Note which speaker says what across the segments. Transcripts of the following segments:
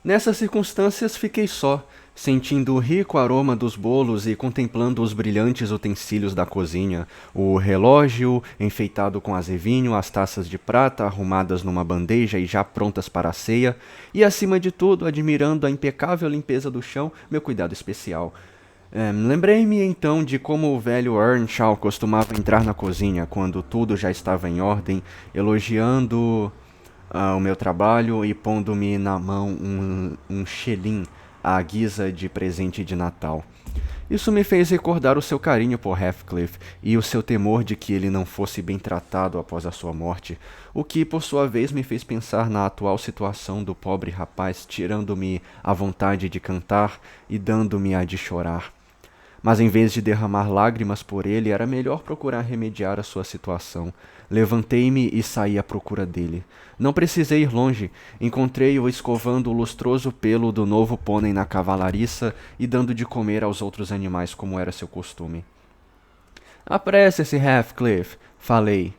Speaker 1: Nessas circunstâncias fiquei só, sentindo o rico aroma dos bolos e contemplando os brilhantes utensílios da cozinha, o relógio enfeitado com azevinho, as taças de prata arrumadas numa bandeja e já prontas para a ceia, e acima de tudo admirando a impecável limpeza do chão, meu cuidado especial. Lembrei-me então de como o velho Earnshaw costumava entrar na cozinha quando tudo já estava em ordem, elogiando o meu trabalho e pondo-me na mão um xelim à guisa de presente de Natal. Isso me fez recordar o seu carinho por Heathcliff e o seu temor de que ele não fosse bem tratado após a sua morte, o que por sua vez me fez pensar na atual situação do pobre rapaz, tirando-me a vontade de cantar e dando-me a de chorar. Mas em vez de derramar lágrimas por ele, era melhor procurar remediar a sua situação. Levantei-me e saí à procura dele. Não precisei ir longe. Encontrei-o escovando o lustroso pelo do novo pônei na cavalariça e dando de comer aos outros animais como era seu costume. Apresse-se, Heathcliff, falei.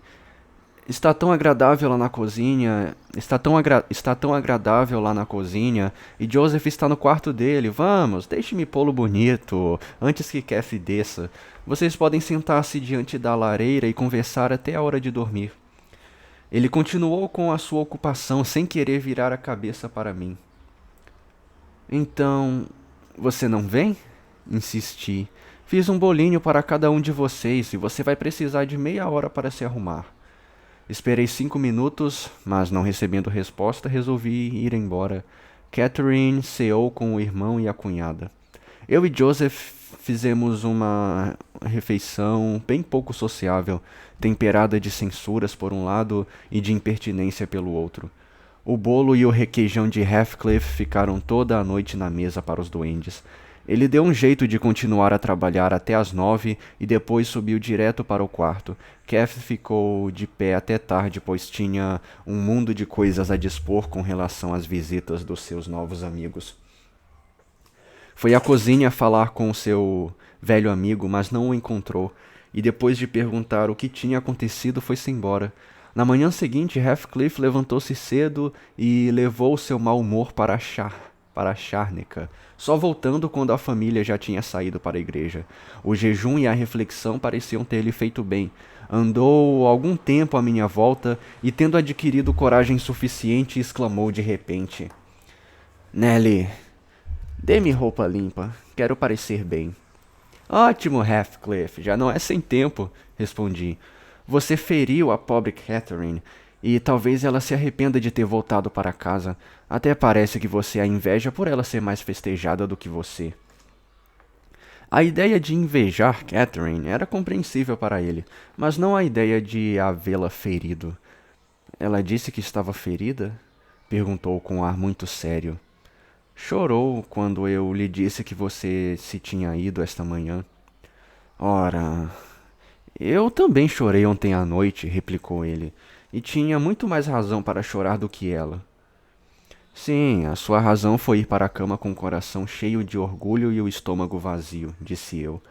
Speaker 1: Está tão agradável lá na cozinha, e Joseph está no quarto dele. Vamos, deixe-me pô-lo bonito, antes que Kathy desça. Vocês podem sentar-se diante da lareira e conversar até a hora de dormir. Ele continuou com a sua ocupação sem querer virar a cabeça para mim. Então, você não vem? Insisti. Fiz um bolinho para cada um de vocês e você vai precisar de meia hora para se arrumar. Esperei 5 minutos, mas não recebendo resposta, resolvi ir embora. Catherine ceou com o irmão e a cunhada. Eu e Joseph fizemos uma refeição bem pouco sociável, temperada de censuras por um lado e de impertinência pelo outro. O bolo e o requeijão de Heathcliff ficaram toda a noite na mesa para os duendes. Ele deu um jeito de continuar a trabalhar até às 9 e depois subiu direto para o quarto. Kathy ficou de pé até tarde, pois tinha um mundo de coisas a dispor com relação às visitas dos seus novos amigos. Foi à cozinha falar com o seu velho amigo, mas não o encontrou, e depois de perguntar o que tinha acontecido, foi-se embora. Na manhã seguinte, Heathcliff levantou-se cedo e levou seu mau humor para a Charneca, só voltando quando a família já tinha saído para a igreja. O jejum e a reflexão pareciam ter-lhe feito bem. Andou algum tempo à minha volta e, tendo adquirido coragem suficiente, exclamou de repente: Nelly, dê-me roupa limpa, quero parecer bem. Ótimo, Heathcliff, já não é sem tempo, respondi. Você feriu a pobre Catherine, e talvez ela se arrependa de ter voltado para casa. Até parece que você a inveja por ela ser mais festejada do que você. A ideia de invejar Catherine era compreensível para ele, mas não a ideia de havê-la ferido. Ela disse que estava ferida? Perguntou com um ar muito sério. Chorou quando eu lhe disse que você se tinha ido esta manhã. Ora, eu também chorei ontem à noite, replicou ele, e tinha muito mais razão para chorar do que ela. Sim, a sua razão foi ir para a cama com o coração cheio de orgulho e o estômago vazio, disse eu.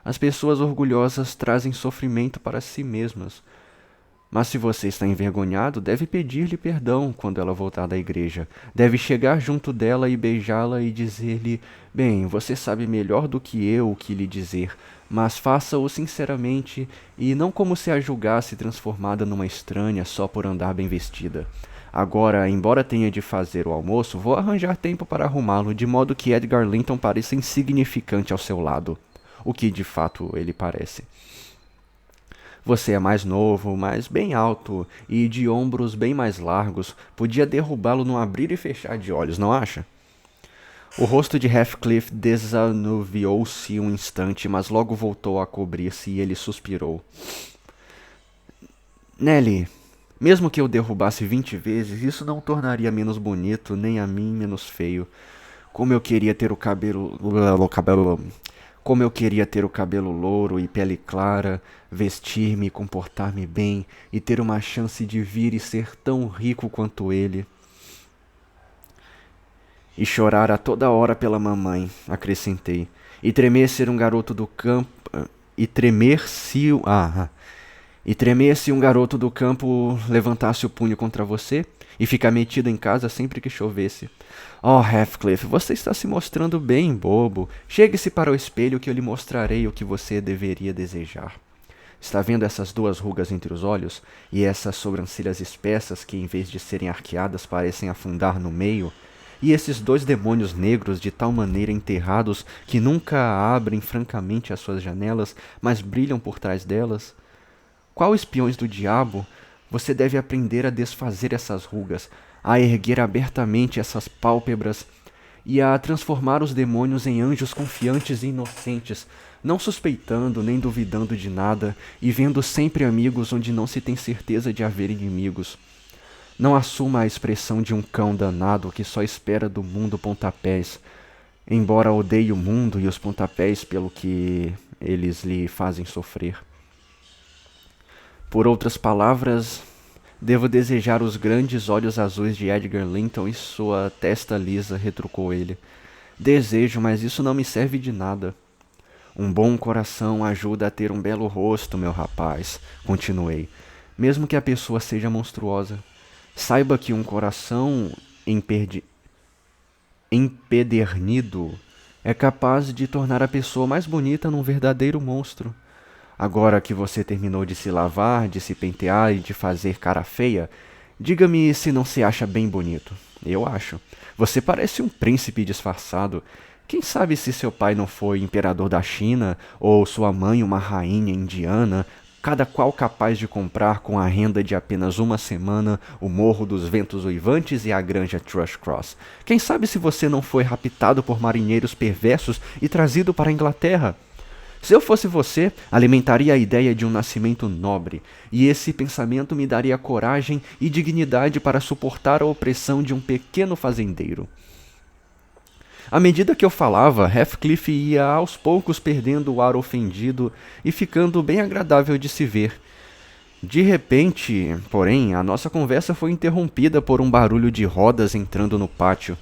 Speaker 1: As pessoas orgulhosas trazem sofrimento para si mesmas. Mas se você está envergonhado, deve pedir-lhe perdão quando ela voltar da igreja. Deve chegar junto dela e beijá-la e dizer-lhe: Bem, você sabe melhor do que eu o que lhe dizer, mas faça-o sinceramente e não como se a julgasse transformada numa estranha só por andar bem vestida. Agora, embora tenha de fazer o almoço, vou arranjar tempo para arrumá-lo, de modo que Edgar Linton pareça insignificante ao seu lado. O que de fato ele parece. Você é mais novo, mas bem alto e de ombros bem mais largos. Podia derrubá-lo num abrir e fechar de olhos, não acha? O rosto de Heathcliff desanuviou-se um instante, mas logo voltou a cobrir-se e ele suspirou. Nelly, mesmo que eu derrubasse 20 vezes, isso não tornaria menos bonito, nem a mim menos feio. Como eu queria ter o cabelo... Como eu queria ter o cabelo louro e pele clara, vestir-me e comportar-me bem, e ter uma chance de vir e ser tão rico quanto ele. E chorar a toda hora pela mamãe, acrescentei. E tremer ser um garoto do campo... E tremer se... E tremer se um garoto do campo levantasse o punho contra você? e ficar metido em casa sempre que chovesse. Oh, Heathcliff, você está se mostrando bem bobo. Chegue-se para o espelho que eu lhe mostrarei o que você deveria desejar. Está vendo essas duas rugas entre os olhos? E essas sobrancelhas espessas que, em vez de serem arqueadas, parecem afundar no meio? E esses dois demônios negros de tal maneira enterrados que nunca abrem francamente as suas janelas, mas brilham por trás delas? Qual espiões do diabo? Você deve aprender a desfazer essas rugas, a erguer abertamente essas pálpebras e a transformar os demônios em anjos confiantes e inocentes, não suspeitando nem duvidando de nada e vendo sempre amigos onde não se tem certeza de haver inimigos. Não assuma a expressão de um cão danado que só espera do mundo pontapés, embora odeie o mundo e os pontapés pelo que eles lhe fazem sofrer. Por outras palavras, devo desejar os grandes olhos azuis de Edgar Linton e sua testa lisa, retrucou ele. Desejo, mas isso não me serve de nada. Um bom coração ajuda a ter um belo rosto, meu rapaz, continuei, mesmo que a pessoa seja monstruosa. Saiba que um coração empedernido é capaz de tornar a pessoa mais bonita num verdadeiro monstro. Agora que você terminou de se lavar, de se pentear e de fazer cara feia, diga-me se não se acha bem bonito. Eu acho. Você parece um príncipe disfarçado. Quem sabe se seu pai não foi imperador da China ou sua mãe uma rainha indiana, cada qual capaz de comprar com a renda de apenas uma semana o Morro dos Ventos Uivantes e a Granja Thrushcross. Quem sabe se você não foi raptado por marinheiros perversos e trazido para a Inglaterra? Se eu fosse você, alimentaria a ideia de um nascimento nobre, e esse pensamento me daria coragem e dignidade para suportar a opressão de um pequeno fazendeiro. À medida que eu falava, Heathcliff ia aos poucos perdendo o ar ofendido e ficando bem agradável de se ver. De repente, porém, a nossa conversa foi interrompida por um barulho de rodas entrando no pátio.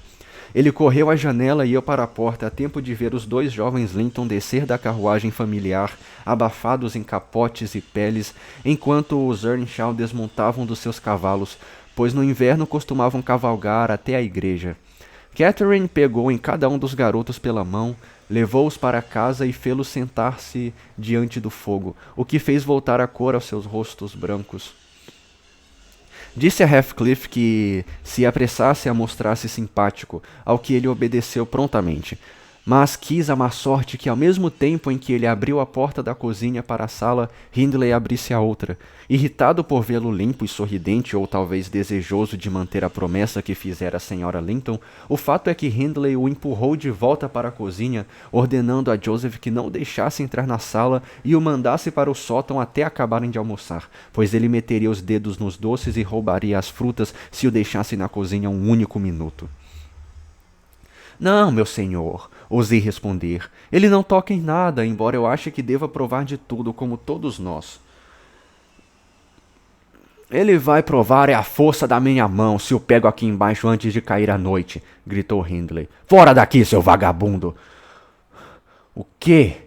Speaker 1: Ele correu à janela e eu para a porta a tempo de ver os dois jovens Linton descer da carruagem familiar, abafados em capotes e peles, enquanto os Earnshaw desmontavam dos seus cavalos, pois no inverno costumavam cavalgar até a igreja. Catherine pegou em cada um dos garotos pela mão, levou-os para casa e fê-los sentar-se diante do fogo, o que fez voltar a cor aos seus rostos brancos. Disse a Heathcliff que se apressasse a mostrar-se simpático, ao que ele obedeceu prontamente, mas quis a má sorte que, ao mesmo tempo em que ele abriu a porta da cozinha para a sala, Hindley abrisse a outra. Irritado por vê-lo limpo e sorridente, ou talvez desejoso de manter a promessa que fizera a Sra. Linton, o fato é que Hindley o empurrou de volta para a cozinha, ordenando a Joseph que não o deixasse entrar na sala e o mandasse para o sótão até acabarem de almoçar, pois ele meteria os dedos nos doces e roubaria as frutas se o deixasse na cozinha um único minuto. Não, meu senhor, ousei responder. Ele não toca em nada, embora eu ache que deva provar de tudo, como todos nós. Ele vai provar é a força da minha mão, se o pego aqui embaixo antes de cair a noite, gritou Hindley. Fora daqui, seu vagabundo! O quê?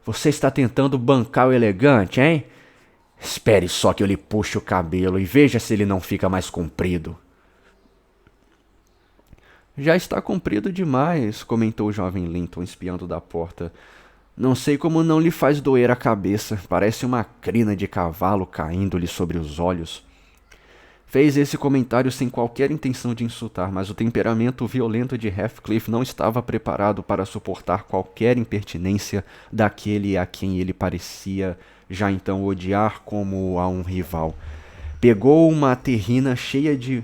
Speaker 1: Você está tentando bancar o elegante, hein? Espere só que eu lhe puxe o cabelo e veja se ele não fica mais comprido. Já está comprido demais, comentou o jovem Linton, espiando da porta. Não sei como não lhe faz doer a cabeça. Parece uma crina de cavalo caindo-lhe sobre os olhos. Fez esse comentário sem qualquer intenção de insultar, mas o temperamento violento de Heathcliff não estava preparado para suportar qualquer impertinência daquele a quem ele parecia já então odiar como a um rival. Pegou uma terrina cheia de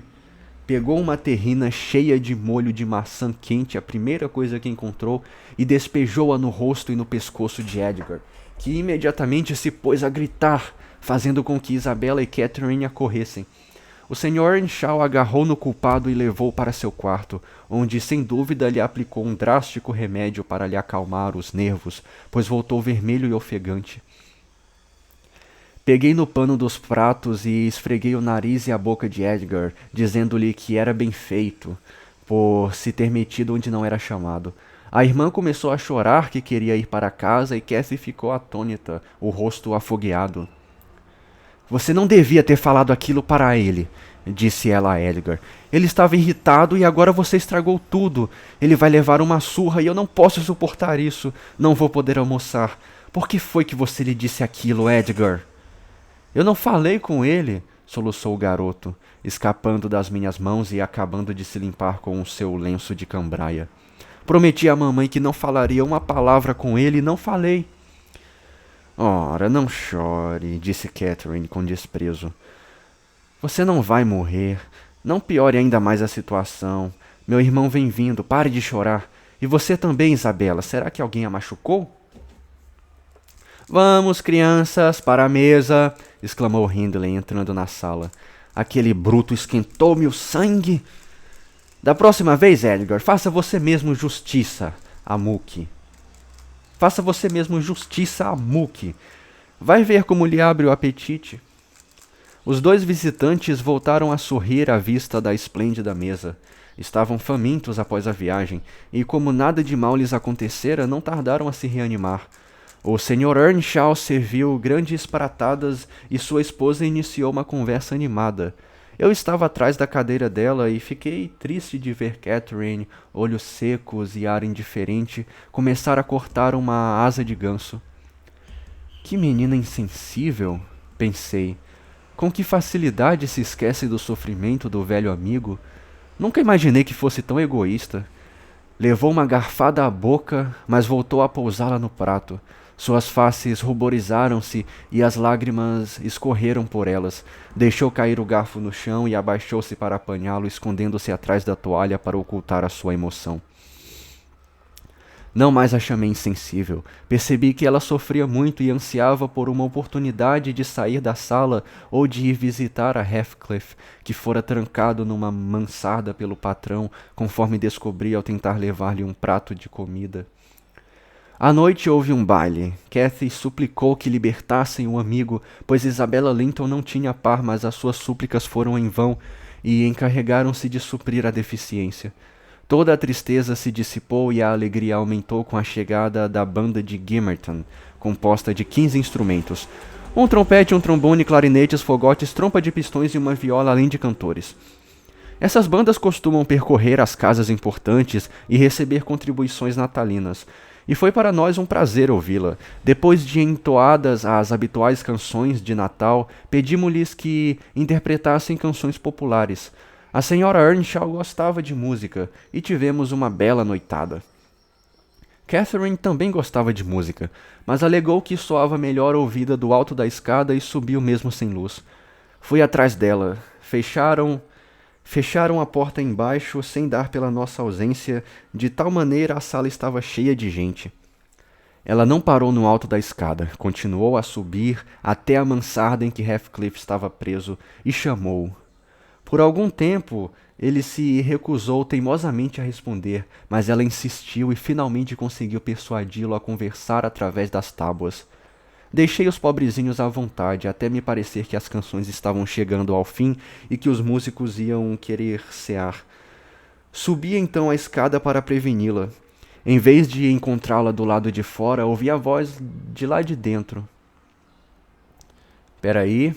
Speaker 1: molho de maçã quente, a primeira coisa que encontrou, e despejou-a no rosto e no pescoço de Edgar, que imediatamente se pôs a gritar, fazendo com que Isabella e Catherine acorressem. O Sr. Earnshaw agarrou no culpado e levou para seu quarto, onde sem dúvida lhe aplicou um drástico remédio para lhe acalmar os nervos, pois voltou vermelho e ofegante. Peguei no pano dos pratos e esfreguei o nariz e a boca de Edgar, dizendo-lhe que era bem feito, por se ter metido onde não era chamado. A irmã começou a chorar que queria ir para casa e Cathy ficou atônita, o rosto afogueado. Você não devia ter falado aquilo para ele, disse ela a Edgar. Ele estava irritado e agora você estragou tudo. Ele vai levar uma surra e eu não posso suportar isso. Não vou poder almoçar. Por que foi que você lhe disse aquilo, Edgar? Eu não falei com ele, soluçou o garoto, escapando das minhas mãos e acabando de se limpar com o seu lenço de cambraia. Prometi à mamãe que não falaria uma palavra com ele e não falei. Ora, não chore, disse Catherine com desprezo. Você não vai morrer. Não piore ainda mais a situação. Meu irmão vem vindo, pare de chorar. E você também, Isabela. Será que alguém a machucou? Vamos, crianças, para a mesa, exclamou Hindley entrando na sala. Aquele bruto esquentou-me o sangue. Da próxima vez, Edgar, faça você mesmo justiça a Mookie. Faça você mesmo justiça a Mookie. Vai ver como lhe abre o apetite. Os dois visitantes voltaram a sorrir à vista da esplêndida mesa. Estavam famintos após a viagem, e como nada de mal lhes acontecera, não tardaram a se reanimar. O Sr. Earnshaw serviu grandes pratadas e sua esposa iniciou uma conversa animada. Eu estava atrás da cadeira dela e fiquei triste de ver Catherine, olhos secos e ar indiferente, começar a cortar uma asa de ganso. Que menina insensível, pensei. Com que facilidade se esquece do sofrimento do velho amigo. Nunca imaginei que fosse tão egoísta. Levou uma garfada à boca, mas voltou a pousá-la no prato. Suas faces ruborizaram-se e as lágrimas escorreram por elas. Deixou cair o garfo no chão e abaixou-se para apanhá-lo, escondendo-se atrás da toalha para ocultar a sua emoção. Não mais a chamei insensível. Percebi que ela sofria muito e ansiava por uma oportunidade de sair da sala ou de ir visitar a Heathcliff, que fora trancado numa mansarda pelo patrão, conforme descobri ao tentar levar-lhe um prato de comida. À noite houve um baile. Cathy suplicou que libertassem o amigo, pois Isabella Linton não tinha par, mas as suas súplicas foram em vão e encarregaram-se de suprir a deficiência. Toda a tristeza se dissipou e a alegria aumentou com a chegada da banda de Gimmerton, composta de 15 instrumentos. Um trompete, um trombone, clarinetes, fogotes, trompa de pistões e uma viola, além de cantores. Essas bandas costumam percorrer as casas importantes e receber contribuições natalinas. E foi para nós um prazer ouvi-la. Depois de entoadas as habituais canções de Natal, pedimos-lhes que interpretassem canções populares. A senhora Earnshaw gostava de música e tivemos uma bela noitada. Catherine também gostava de música, mas alegou que soava melhor ouvida do alto da escada e subiu mesmo sem luz. Fui atrás dela. Fecharam a porta embaixo sem dar pela nossa ausência, de tal maneira a sala estava cheia de gente. Ela não parou no alto da escada, continuou a subir até a mansarda em que Heathcliff estava preso e chamou-o. Por algum tempo, ele se recusou teimosamente a responder, mas ela insistiu e finalmente conseguiu persuadi-lo a conversar através das tábuas. Deixei os pobrezinhos à vontade, até me parecer que as canções estavam chegando ao fim e que os músicos iam querer cear. Subi então a escada para preveni-la. Em vez de encontrá-la do lado de fora, ouvi a voz de lá de dentro. Peraí.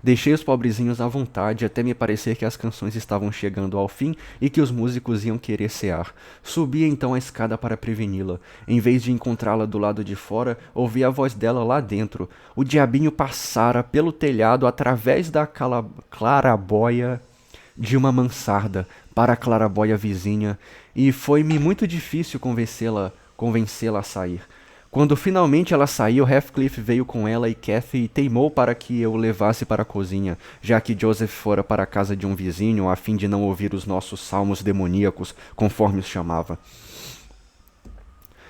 Speaker 1: Deixei os pobrezinhos à vontade, até me parecer que as canções estavam chegando ao fim e que os músicos iam querer cear. Subi então a escada para preveni-la. Em vez de encontrá-la do lado de fora, ouvi a voz dela lá dentro. O diabinho passara pelo telhado através da clarabóia de uma mansarda para a clarabóia vizinha, e foi-me muito difícil convencê-la a sair. Quando finalmente ela saiu, Heathcliff veio com ela e Cathy teimou para que eu o levasse para a cozinha, já que Joseph fora para a casa de um vizinho a fim de não ouvir os nossos salmos demoníacos, conforme os chamava.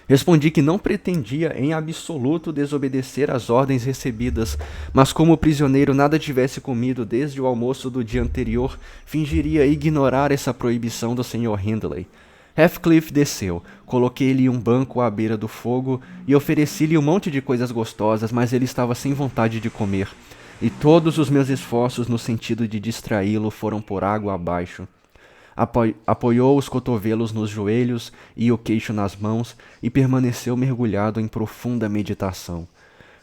Speaker 1: Respondi que não pretendia em absoluto desobedecer às ordens recebidas, mas como o prisioneiro nada tivesse comido desde o almoço do dia anterior, fingiria ignorar essa proibição do Sr. Hindley. Heathcliff desceu, coloquei-lhe um banco à beira do fogo e ofereci-lhe um monte de coisas gostosas, mas ele estava sem vontade de comer, e todos os meus esforços no sentido de distraí-lo foram por água abaixo. Apoiou os cotovelos nos joelhos e o queixo nas mãos e permaneceu mergulhado em profunda meditação.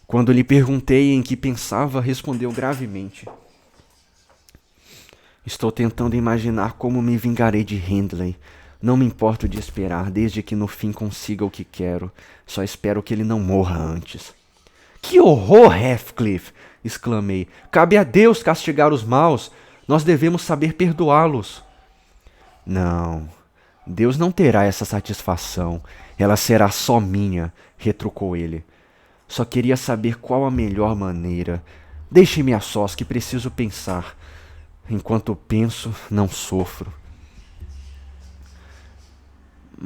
Speaker 1: Quando lhe perguntei em que pensava, respondeu gravemente: Estou tentando imaginar como me vingarei de Hindley. Não me importo de esperar, desde que no fim consiga o que quero. Só espero que ele não morra antes. Que horror, Heathcliff! Exclamei. Cabe a Deus castigar os maus. Nós devemos saber perdoá-los. Não, Deus não terá essa satisfação. Ela será só minha, retrucou ele. Só queria saber qual a melhor maneira. Deixe-me a sós, que preciso pensar. Enquanto penso, não sofro.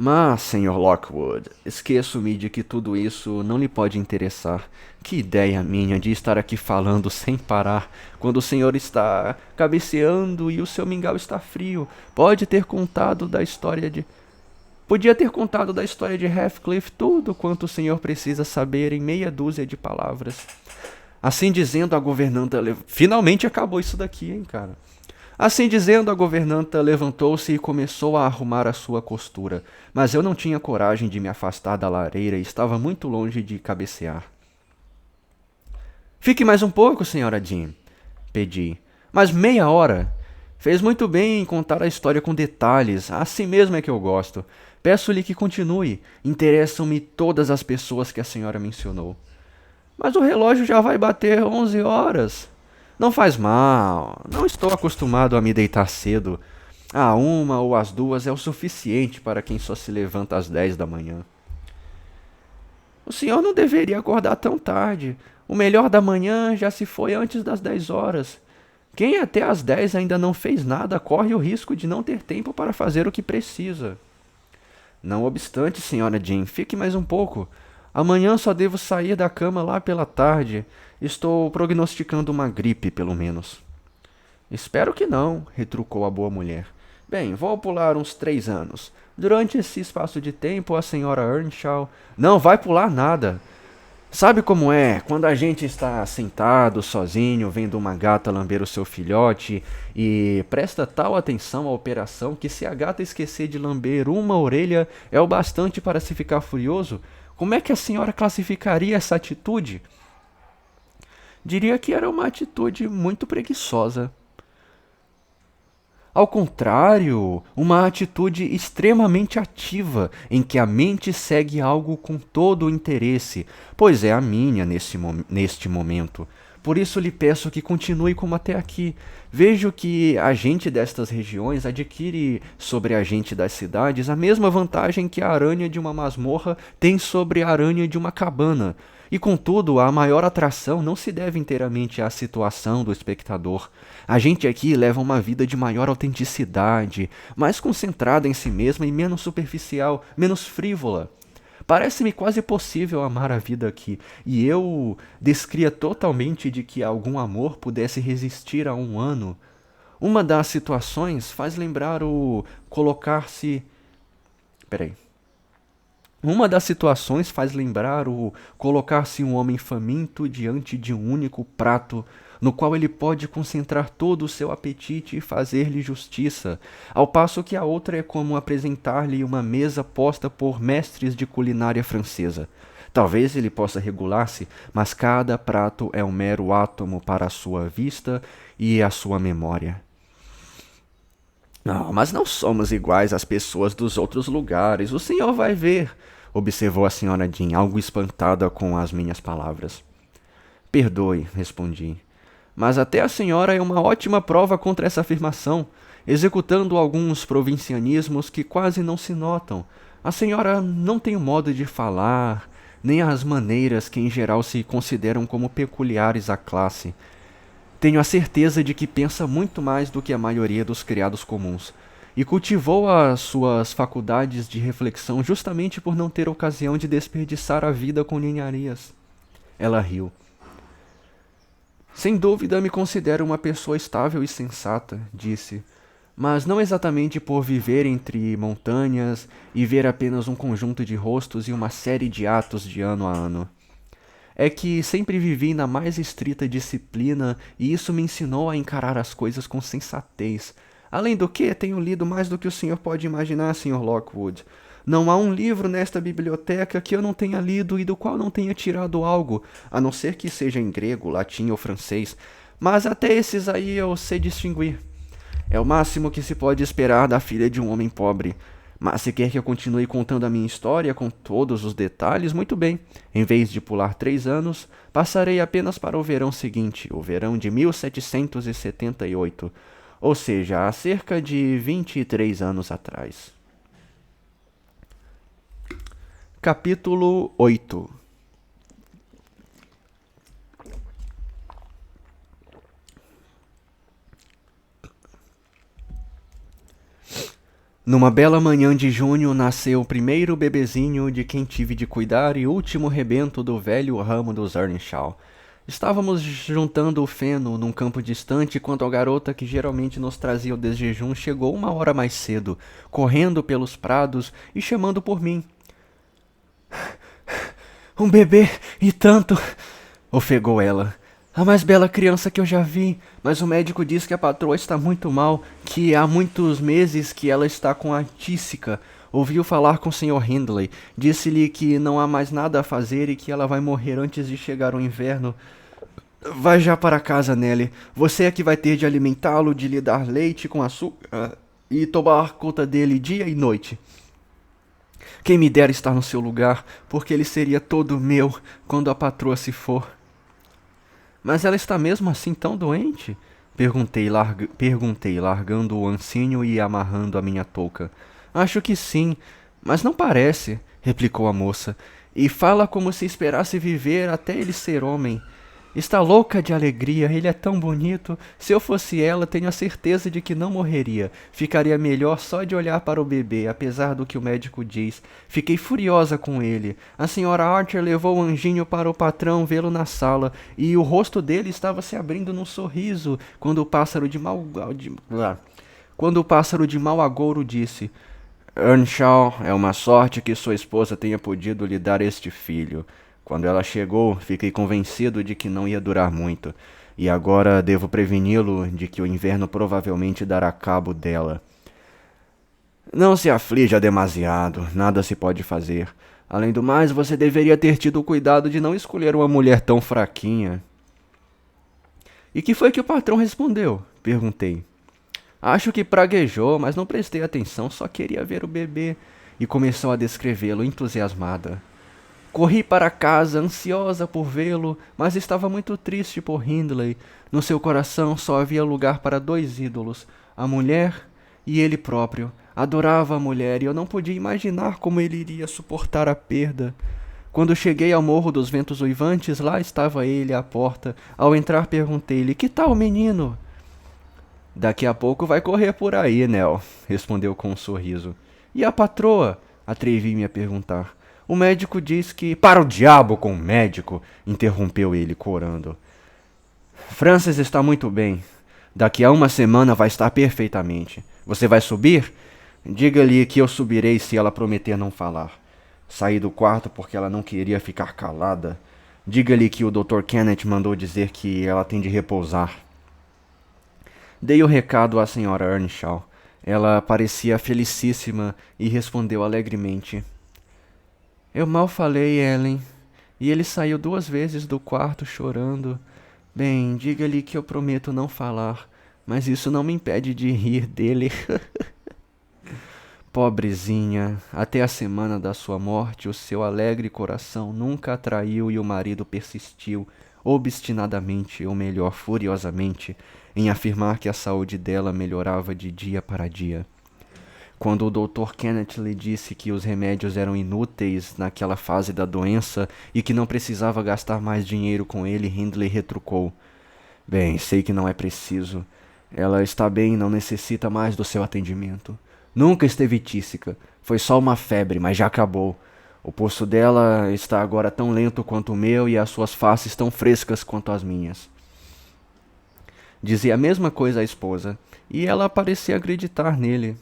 Speaker 1: Mas, Sr. Lockwood, esqueço-me de que tudo isso não lhe pode interessar. Que ideia minha de estar aqui falando sem parar, quando o senhor está cabeceando e o seu mingau está frio. Podia ter contado da história de Heathcliff tudo quanto o senhor precisa saber em meia dúzia de palavras. Assim dizendo, a governanta... Finalmente acabou isso daqui, hein, cara? Assim dizendo, a governanta levantou-se e começou a arrumar a sua costura, mas eu não tinha coragem de me afastar da lareira e estava muito longe de cabecear. Fique mais um pouco, senhora Jean, pedi. Mas meia hora? Fez muito bem em contar a história com detalhes, assim mesmo é que eu gosto. Peço-lhe que continue. Interessam-me todas as pessoas que a senhora mencionou. Mas o relógio já vai bater 11 horas. Não faz mal. Não estou acostumado a me deitar cedo. A uma ou às duas é o suficiente para quem só se levanta às 10 da manhã. O senhor não deveria acordar tão tarde. O melhor da manhã já se foi antes das 10 horas. Quem até às 10 ainda não fez nada corre o risco de não ter tempo para fazer o que precisa. Não obstante, senhora Jean, fique mais um pouco. Amanhã só devo sair da cama lá pela tarde. Estou prognosticando uma gripe, pelo menos. Espero que não, retrucou a boa mulher. Bem, vou pular uns 3 anos. Durante esse espaço de tempo, a senhora Earnshaw... Não vai pular nada. Sabe como é? Quando a gente está sentado, sozinho, vendo uma gata lamber o seu filhote e presta tal atenção à operação que se a gata esquecer de lamber uma orelha é o bastante para se ficar furioso, como é que a senhora classificaria essa atitude? Diria que era uma atitude muito preguiçosa. Ao contrário, uma atitude extremamente ativa, em que a mente segue algo com todo o interesse, pois é a minha neste momento. Por isso lhe peço que continue como até aqui. Vejo que a gente destas regiões adquire sobre a gente das cidades a mesma vantagem que a aranha de uma masmorra tem sobre a aranha de uma cabana. E contudo, a maior atração não se deve inteiramente à situação do espectador. A gente aqui leva uma vida de maior autenticidade, mais concentrada em si mesma e menos superficial, menos frívola. Parece-me quase possível amar a vida aqui, e eu descria totalmente de que algum amor pudesse resistir a um ano. Uma das situações faz lembrar o colocar-se... Peraí. Uma das situações faz lembrar o colocar-se um homem faminto diante de um único prato, no qual ele pode concentrar todo o seu apetite e fazer-lhe justiça, ao passo que a outra é como apresentar-lhe uma mesa posta por mestres de culinária francesa. Talvez ele possa regular-se, mas cada prato é um mero átomo para a sua vista e a sua memória. Não, mas não somos iguais às pessoas dos outros lugares. O senhor vai ver, observou a senhora Jean, algo espantada com as minhas palavras. Perdoe, respondi. Mas até a senhora é uma ótima prova contra essa afirmação, executando alguns provincianismos que quase não se notam. A senhora não tem o modo de falar, nem as maneiras que em geral se consideram como peculiares à classe. Tenho a certeza de que pensa muito mais do que a maioria dos criados comuns, e cultivou as suas faculdades de reflexão justamente por não ter ocasião de desperdiçar a vida com ninharias. Ela riu. Sem dúvida me considero uma pessoa estável e sensata, disse, mas não exatamente por viver entre montanhas e ver apenas um conjunto de rostos e uma série de atos de ano a ano. É que sempre vivi na mais estrita disciplina e isso me ensinou a encarar as coisas com sensatez. Além do que, tenho lido mais do que o senhor pode imaginar, Sr. Lockwood. Não há um livro nesta biblioteca que eu não tenha lido e do qual não tenha tirado algo, a não ser que seja em grego, latim ou francês. Mas até esses aí eu sei distinguir. É o máximo que se pode esperar da filha de um homem pobre. Mas se quer que eu continue contando a minha história com todos os detalhes, muito bem. Em vez de pular 3 anos, passarei apenas para o verão seguinte, o verão de 1778, ou seja, há cerca de 23 anos atrás. Capítulo 8. Numa bela manhã de junho nasceu o primeiro bebezinho de quem tive de cuidar e último rebento do velho ramo dos Earnshaw. Estávamos juntando o feno num campo distante quando a garota que geralmente nos trazia o desjejum chegou 1 hora mais cedo, correndo pelos prados e chamando por mim. Um bebê e tanto! Ofegou ela. A mais bela criança que eu já vi, mas o médico diz que a patroa está muito mal, que há muitos meses que ela está com a tísica. Ouviu falar com o Sr. Hindley, disse-lhe que não há mais nada a fazer e que ela vai morrer antes de chegar o inverno. Vai já para casa, Nelly. Você é que vai ter de alimentá-lo, de lhe dar leite com açúcar e tomar conta dele dia e noite. Quem me dera estar no seu lugar, porque ele seria todo meu quando a patroa se for. Mas ela está mesmo assim tão doente? Perguntei, largando o ancinho e amarrando a minha touca. Acho que sim, mas não parece, replicou a moça, e fala como se esperasse viver até ele ser homem. Está louca de alegria, ele é tão bonito. Se eu fosse ela, tenho a certeza de que não morreria. Ficaria melhor só de olhar para o bebê, apesar do que o médico diz. Fiquei furiosa com ele. A senhora Archer levou o anjinho para o patrão vê-lo na sala, e o rosto dele estava se abrindo num sorriso quando o pássaro de mau agouro disse: Earnshaw, é uma sorte que sua esposa tenha podido lhe dar este filho. Quando ela chegou, fiquei convencido de que não ia durar muito, e agora devo preveni-lo de que o inverno provavelmente dará cabo dela. Não se aflija demasiado, nada se pode fazer. Além do mais, você deveria ter tido o cuidado de não escolher uma mulher tão fraquinha. E que foi que o patrão respondeu? Perguntei. Acho que praguejou, mas não prestei atenção, só queria ver o bebê. E começou a descrevê-lo, entusiasmada. Corri para casa, ansiosa por vê-lo, mas estava muito triste por Hindley. No seu coração só havia lugar para 2 ídolos, a mulher e ele próprio. Adorava a mulher e eu não podia imaginar como ele iria suportar a perda. Quando cheguei ao Morro dos Ventos Uivantes, lá estava ele à porta. Ao entrar, perguntei-lhe: Que tal, menino? Daqui a pouco vai correr por aí, Nell, respondeu com um sorriso. E a patroa? Atrevi-me a perguntar. O médico diz que... Para o diabo com o médico! Interrompeu ele, corando. Frances está muito bem. Daqui a 1 semana vai estar perfeitamente. Você vai subir? Diga-lhe que eu subirei se ela prometer não falar. Saí do quarto porque ela não queria ficar calada. Diga-lhe que o Dr. Kenneth mandou dizer que ela tem de repousar. Dei o recado à Sra. Earnshaw. Ela parecia felicíssima e respondeu alegremente. Eu mal falei, Ellen, e ele saiu 2 vezes do quarto chorando. Bem, diga-lhe que eu prometo não falar, mas isso não me impede de rir dele. Pobrezinha, até a semana da sua morte, o seu alegre coração nunca a traiu e o marido persistiu, obstinadamente, ou melhor, furiosamente, em afirmar que a saúde dela melhorava de dia para dia. Quando o Dr. Kenneth lhe disse que os remédios eram inúteis naquela fase da doença e que não precisava gastar mais dinheiro com ele, Hindley retrucou. Bem, sei que não é preciso. Ela está bem e não necessita mais do seu atendimento. Nunca esteve tísica. Foi só uma febre, mas já acabou. O pulso dela está agora tão lento quanto o meu e as suas faces tão frescas quanto as minhas. Dizia a mesma coisa à esposa, e ela parecia acreditar nele.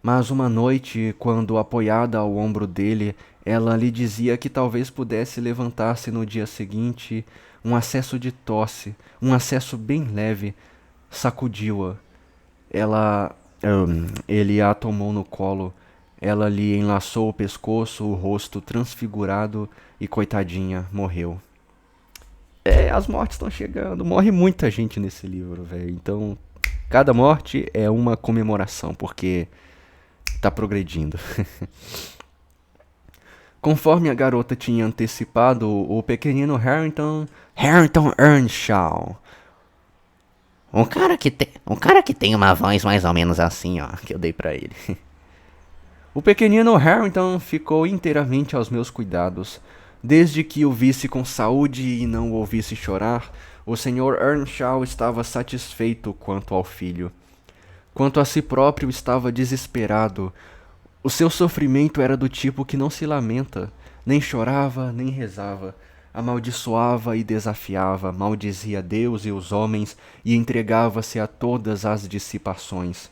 Speaker 1: Mas uma noite, quando apoiada ao ombro dele, ela lhe dizia que talvez pudesse levantar-se no dia seguinte, um acesso de tosse, um acesso bem leve, sacudiu-a. Ele a tomou no colo. Ela lhe enlaçou o pescoço, o rosto transfigurado e, coitadinha, morreu. As mortes estão chegando. Morre muita gente nesse livro, velho. Então, Cada morte é uma comemoração, porque tá progredindo. Conforme a garota tinha antecipado, o pequenino Harrington Earnshaw,
Speaker 2: Um cara que tem uma voz mais ou menos assim, ó, que eu dei pra ele.
Speaker 1: o pequenino Harrington ficou inteiramente aos meus cuidados. Desde que o visse com saúde e não o ouvisse chorar, o Sr. Earnshaw estava satisfeito quanto ao filho. Quanto a si próprio, estava desesperado. O seu sofrimento era do tipo que não se lamenta, nem chorava, nem rezava. Amaldiçoava e desafiava, maldizia Deus e os homens e entregava-se a todas as dissipações.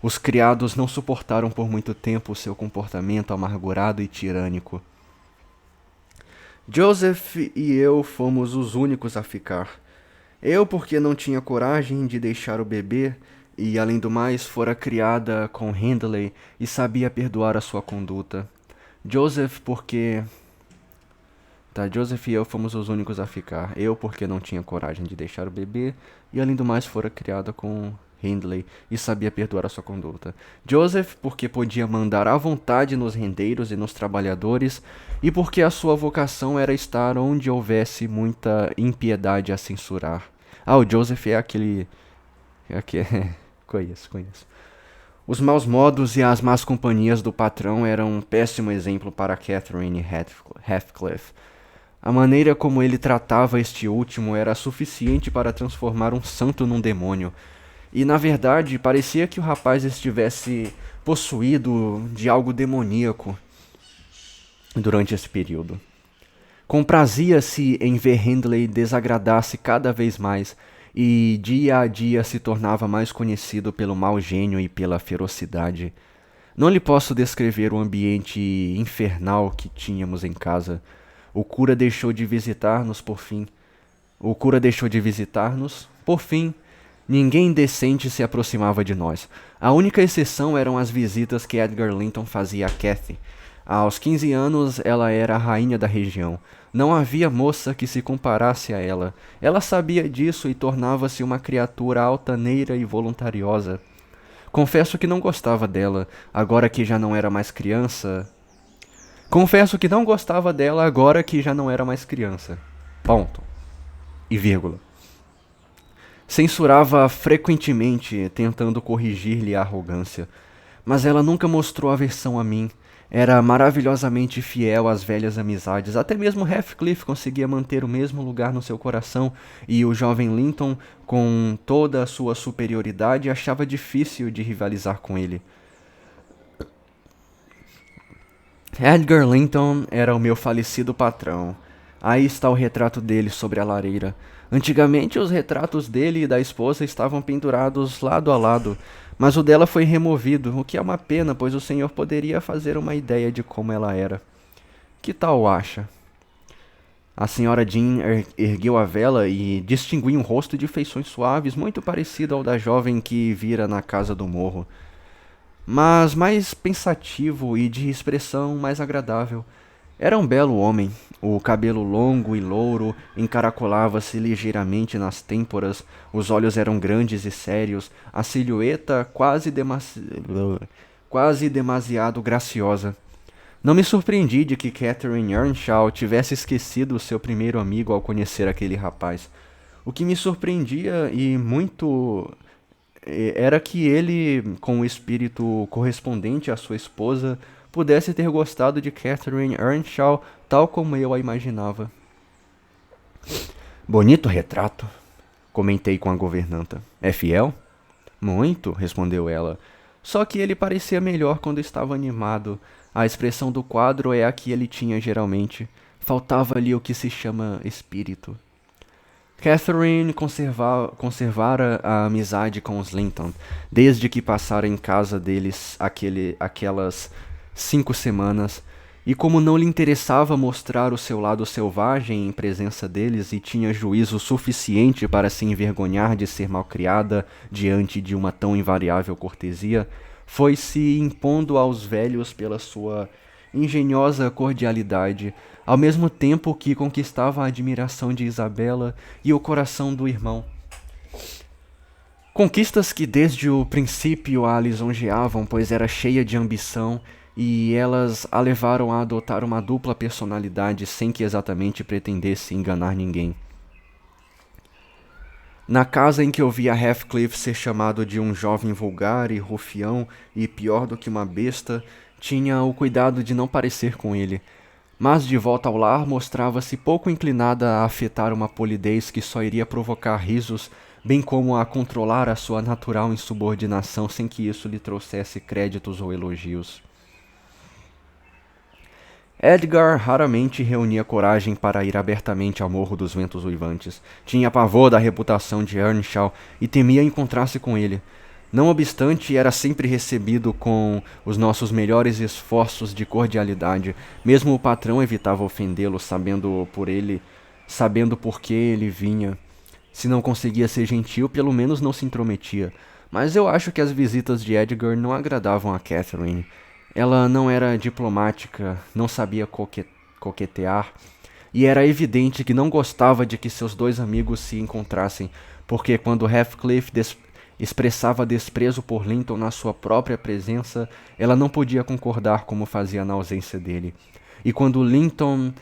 Speaker 1: Os criados não suportaram por muito tempo o seu comportamento amargurado e tirânico. Joseph e eu fomos os únicos a ficar. Eu, porque não tinha coragem de deixar o bebê, e além do mais, fora criada com Hindley e sabia perdoar a sua conduta. Joseph, porque. Tá, Joseph e eu fomos os únicos a ficar. Eu, porque não tinha coragem de deixar o bebê, e além do mais, fora criada com Hindley e sabia perdoar a sua conduta. Joseph, porque podia mandar à vontade nos rendeiros e nos trabalhadores, e porque a sua vocação era estar onde houvesse muita impiedade a censurar. Ah, o Joseph é aquele. Conheço. Os maus modos e as más companhias do patrão eram um péssimo exemplo para Catherine Heathcliff. A maneira como ele tratava este último era suficiente para transformar um santo num demônio. E, na verdade, parecia que o rapaz estivesse possuído de algo demoníaco durante esse período. Comprazia-se em ver Hindley desagradar-se cada vez mais e dia a dia se tornava mais conhecido pelo mau gênio e pela ferocidade. Não lhe posso descrever o ambiente infernal que tínhamos em casa. O cura deixou de visitar-nos por fim. Ninguém decente se aproximava de nós. A única exceção eram as visitas que Edgar Linton fazia a Cathy. Aos 15 anos, ela era a rainha da região. Não havia moça que se comparasse a ela. Ela sabia disso e tornava-se uma criatura altaneira e voluntariosa. Confesso que não gostava dela, agora que já não era mais criança. Ponto. E vírgula. Censurava frequentemente, tentando corrigir-lhe a arrogância. Mas ela nunca mostrou aversão a mim. Era maravilhosamente fiel às velhas amizades. Até mesmo Heathcliff conseguia manter o mesmo lugar no seu coração, e o jovem Linton, com toda a sua superioridade, achava difícil de rivalizar com ele. Edgar Linton era o meu falecido patrão. Aí está o retrato dele sobre a lareira. Antigamente os retratos dele e da esposa estavam pendurados lado a lado, mas o dela foi removido, o que é uma pena, pois o senhor poderia fazer uma ideia de como ela era. Que tal acha? A senhora Jean ergueu a vela e distinguiu um rosto de feições suaves, muito parecido ao da jovem que vira na casa do morro, mas mais pensativo e de expressão mais agradável. Era um belo homem. O cabelo longo e louro encaracolava-se ligeiramente nas têmporas, os olhos eram grandes e sérios, a silhueta quase demasiado graciosa. Não me surpreendi de que Catherine Earnshaw tivesse esquecido o seu primeiro amigo ao conhecer aquele rapaz. O que me surpreendia e muito era que ele, com o espírito correspondente à sua esposa, pudesse ter gostado de Catherine Earnshaw tal como eu a imaginava. Bonito retrato, comentei com a governanta. É fiel? Muito, respondeu ela. Só que ele parecia melhor quando estava animado. A expressão do quadro é a que ele tinha geralmente. Faltava-lhe o que se chama espírito. Catherine conservara a amizade com os Linton, desde que passara em casa deles aquelas 5 semanas, e como não lhe interessava mostrar o seu lado selvagem em presença deles e tinha juízo suficiente para se envergonhar de ser malcriada diante de uma tão invariável cortesia, foi-se impondo aos velhos pela sua engenhosa cordialidade, ao mesmo tempo que conquistava a admiração de Isabela e o coração do irmão. Conquistas que desde o princípio a lisonjeavam, pois era cheia de ambição, e elas a levaram a adotar uma dupla personalidade sem que exatamente pretendesse enganar ninguém. Na casa em que eu via Heathcliff ser chamado de um jovem vulgar e rufião e pior do que uma besta, tinha o cuidado de não parecer com ele, mas de volta ao lar mostrava-se pouco inclinada a afetar uma polidez que só iria provocar risos, bem como a controlar a sua natural insubordinação sem que isso lhe trouxesse créditos ou elogios. Edgar raramente reunia coragem para ir abertamente ao Morro dos Ventos Uivantes. Tinha pavor da reputação de Earnshaw e temia encontrar-se com ele. Não obstante, era sempre recebido com os nossos melhores esforços de cordialidade. Mesmo o patrão evitava ofendê-lo, sabendo por que ele vinha. Se não conseguia ser gentil, pelo menos não se intrometia. Mas eu acho que as visitas de Edgar não agradavam a Catherine. Ela não era diplomática, não sabia coquetear, e era evidente que não gostava de que seus dois amigos se encontrassem, porque quando Heathcliff expressava desprezo por Linton na sua própria presença, ela não podia concordar como fazia na ausência dele. E quando Linton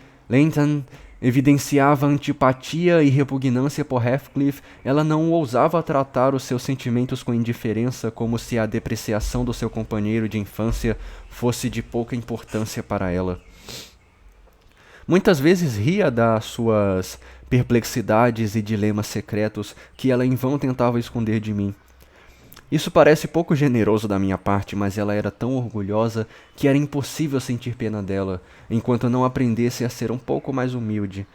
Speaker 1: evidenciava antipatia e repugnância por Heathcliff, ela não ousava tratar os seus sentimentos com indiferença, como se a depreciação do seu companheiro de infância fosse de pouca importância para ela. Muitas vezes ria das suas perplexidades e dilemas secretos que ela em vão tentava esconder de mim. Isso parece pouco generoso da minha parte, mas ela era tão orgulhosa que era impossível sentir pena dela, enquanto não aprendesse a ser um pouco mais humilde.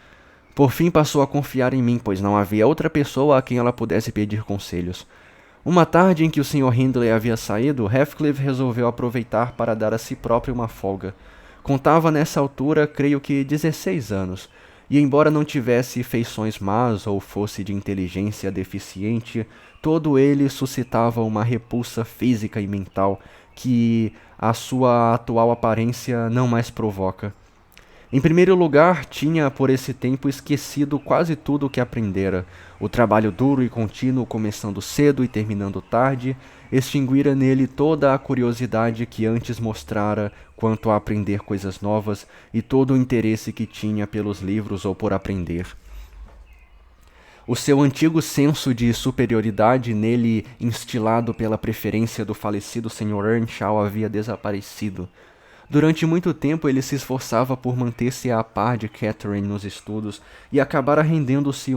Speaker 1: Por fim passou a confiar em mim, pois não havia outra pessoa a quem ela pudesse pedir conselhos. Uma tarde em que o Sr. Hindley havia saído, Heathcliff resolveu aproveitar para dar a si próprio uma folga. Contava nessa altura, creio que 16 anos, e embora não tivesse feições más ou fosse de inteligência deficiente, todo ele suscitava uma repulsa física e mental que a sua atual aparência não mais provoca. Em primeiro lugar, tinha por esse tempo esquecido quase tudo o que aprendera. O trabalho duro e contínuo, começando cedo e terminando tarde, extinguira nele toda a curiosidade que antes mostrara quanto a aprender coisas novas e todo o interesse que tinha pelos livros ou por aprender. O seu antigo senso de superioridade, nele instilado pela preferência do falecido Sr. Earnshaw, havia desaparecido. Durante muito tempo ele se esforçava por manter-se a par de Catherine nos estudos e acabara rendendo-se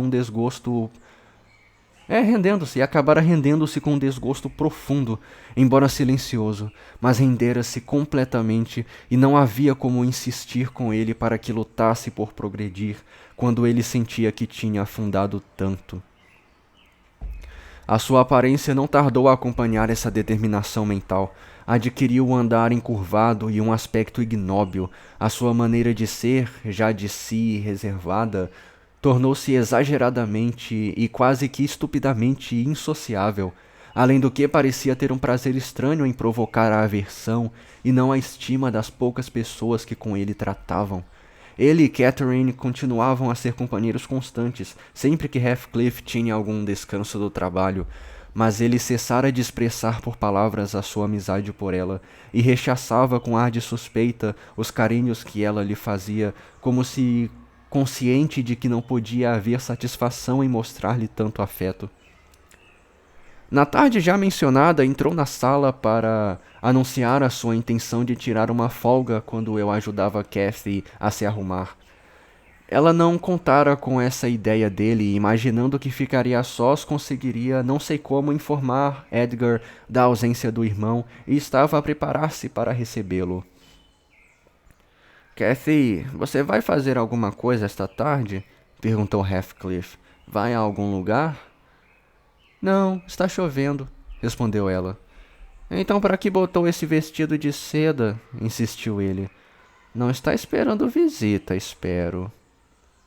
Speaker 1: com um desgosto profundo, embora silencioso, mas rendera-se completamente e não havia como insistir com ele para que lutasse por progredir, quando ele sentia que tinha afundado tanto. A sua aparência não tardou a acompanhar essa determinação mental. Adquiriu um andar encurvado e um aspecto ignóbil. A sua maneira de ser, já de si reservada, tornou-se exageradamente e quase que estupidamente insociável, além do que parecia ter um prazer estranho em provocar a aversão e não a estima das poucas pessoas que com ele tratavam. Ele e Catherine continuavam a ser companheiros constantes, sempre que Heathcliff tinha algum descanso do trabalho, mas ele cessara de expressar por palavras a sua amizade por ela, e rechaçava com ar de suspeita os carinhos que ela lhe fazia, como se consciente de que não podia haver satisfação em mostrar-lhe tanto afeto. Na tarde já mencionada, entrou na sala para anunciar a sua intenção de tirar uma folga quando eu ajudava Cathy a se arrumar. Ela não contara com essa ideia dele e, imaginando que ficaria a sós, conseguiria, não sei como, informar Edgar da ausência do irmão e estava a preparar-se para recebê-lo. Cathy, você vai fazer alguma coisa esta tarde? Perguntou Heathcliff. Vai a algum lugar? Não, está chovendo, respondeu ela. Então para que botou esse vestido de seda? Insistiu ele. Não está esperando visita, espero.